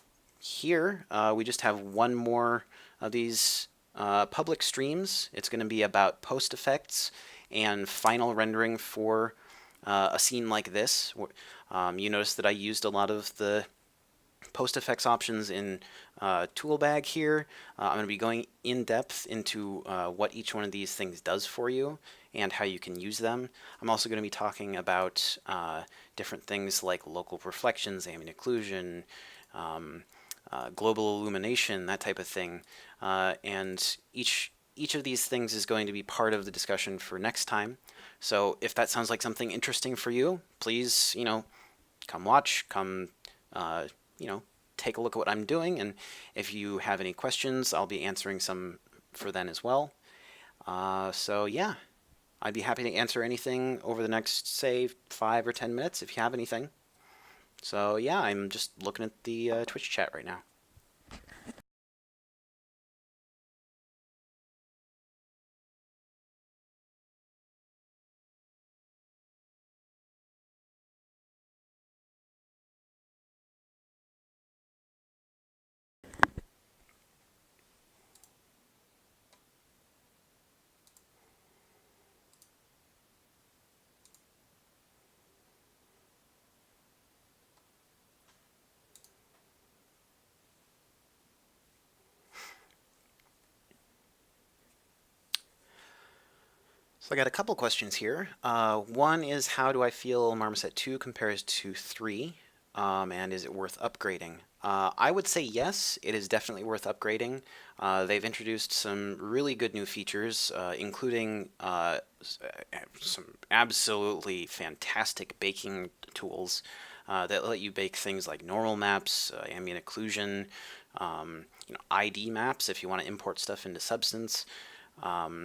here, we just have one more of these public streams. It's going to be about post effects and final rendering for a scene like this. You notice that I used a lot of the post effects options in Toolbag here. I'm going to be going in depth into what each one of these things does for you and how you can use them. I'm also going to be talking about different things like local reflections, ambient occlusion, global illumination, that type of thing. And each each of these things is going to be part of the discussion for next time. So if that sounds like something interesting for you, please, come watch, come, uh, you know, take a look at what I'm doing. And if you have any questions, I'll be answering some for then as well. So yeah, I'd be happy to answer anything over the next, say, 5 or 10 minutes if you have anything. So yeah, I'm just looking at the Twitch chat right now. So I got a couple questions here. One is, how do I feel Marmoset 2 compares to 3? And is it worth upgrading? I would say yes, it is definitely worth upgrading. They've introduced some really good new features, including some absolutely fantastic baking tools that let you bake things like normal maps, ambient occlusion, ID maps if you want to import stuff into Substance.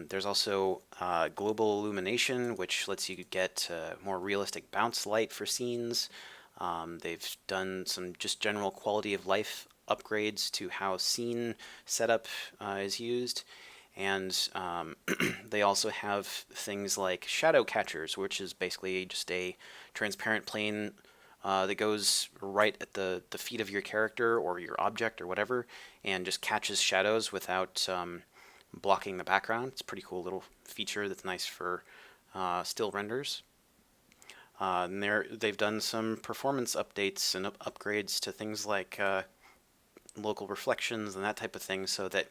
There's also global illumination, which lets you get more realistic bounce light for scenes. They've done some just general quality of life upgrades to how scene setup is used. And they also have things like shadow catchers, which is basically just a transparent plane that goes right at the feet of your character or your object or whatever, and just catches shadows without blocking the background. It's a pretty cool little feature that's nice for still renders. And they've done some performance updates and upgrades to things like local reflections and that type of thing, so that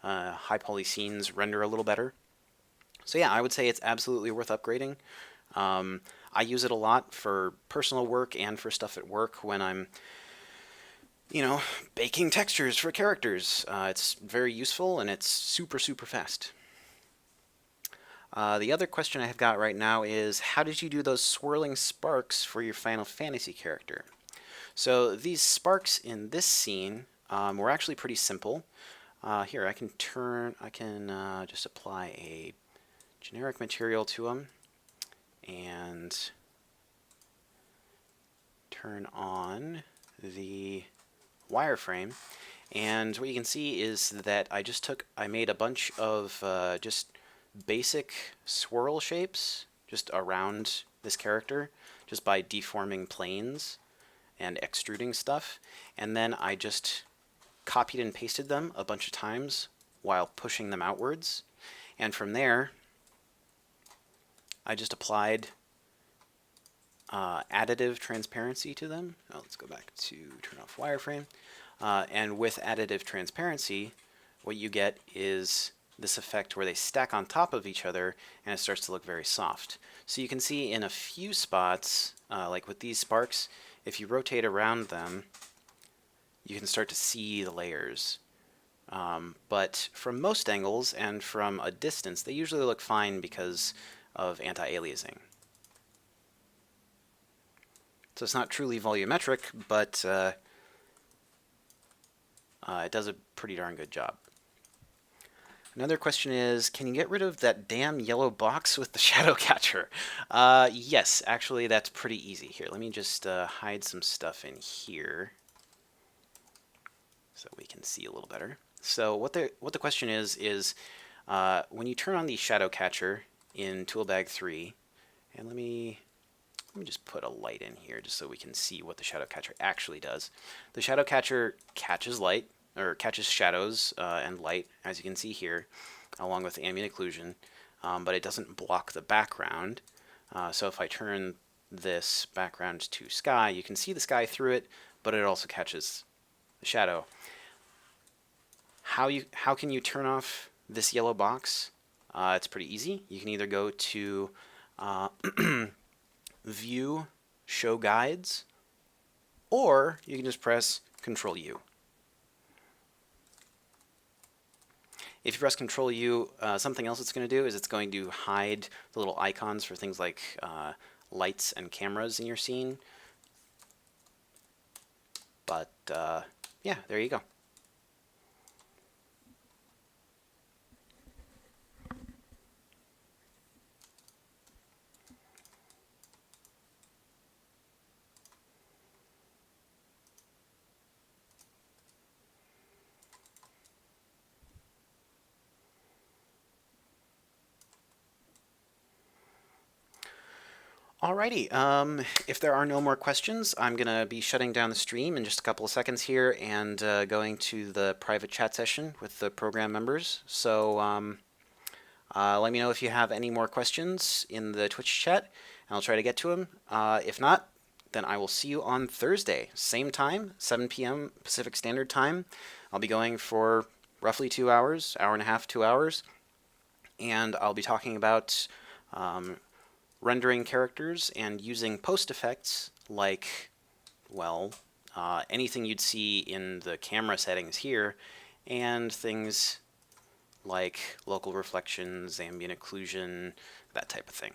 high poly scenes render a little better. So yeah, I would say it's absolutely worth upgrading. I use it a lot for personal work and for stuff at work when I'm, baking textures for characters. It's very useful and it's super, super fast. The other question I have got right now is, how did you do those swirling sparks for your Final Fantasy character? So these sparks in this scene were actually pretty simple. Here, I can just apply a generic material to them and turn on the wireframe. And what you can see is that I made a bunch of just basic swirl shapes just around this character, just by deforming planes and extruding stuff. And then I just copied and pasted them a bunch of times while pushing them outwards. And from there, I just applied additive transparency to them. Oh, let's go back to turn off wireframe. And with additive transparency, what you get is this effect where they stack on top of each other and it starts to look very soft. So you can see in a few spots, like with these sparks, if you rotate around them, you can start to see the layers. But from most angles and from a distance, they usually look fine because of anti-aliasing. So it's not truly volumetric, but it does a pretty darn good job. Another question is, can you get rid of that damn yellow box with the shadow catcher? Yes, actually that's pretty easy. Here, let me just hide some stuff in here so we can see a little better. So what the question is when you turn on the shadow catcher in Toolbag 3, and let me just put a light in here just so we can see what the shadow catcher actually does. The shadow catcher catches light, or catches shadows and light, as you can see here, along with ambient occlusion, but it doesn't block the background. So if I turn this background to sky, you can see the sky through it, but it also catches the shadow. How can you turn off this yellow box? It's pretty easy. You can either go to View, Show Guides, or you can just press Control U. If you press Control U, something else it's going to do is it's going to hide the little icons for things like lights and cameras in your scene. But yeah, there you go. Alrighty, if there are no more questions, I'm going to be shutting down the stream in just a couple of seconds here and going to the private chat session with the program members. So let me know if you have any more questions in the Twitch chat, and I'll try to get to them. If not, then I will see you on Thursday, same time, 7 p.m. Pacific Standard Time. I'll be going for roughly 2 hours, hour and a half, 2 hours, and I'll be talking about rendering characters and using post effects like, well, anything you'd see in the camera settings here, and things like local reflections, ambient occlusion, that type of thing.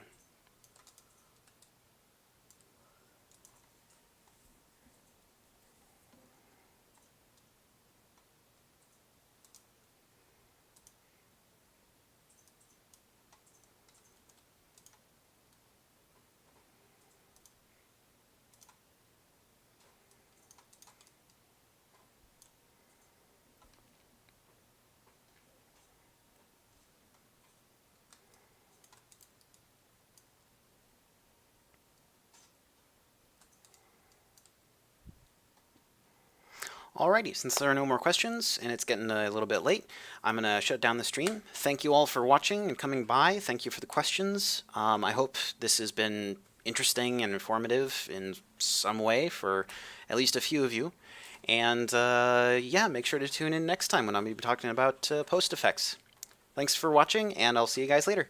Alrighty, since there are no more questions and it's getting a little bit late, I'm going to shut down the stream. Thank you all for watching and coming by. Thank you for the questions. I hope this has been interesting and informative in some way for at least a few of you. And yeah, make sure to tune in next time when I'm going to be talking about post effects. Thanks for watching, and I'll see you guys later.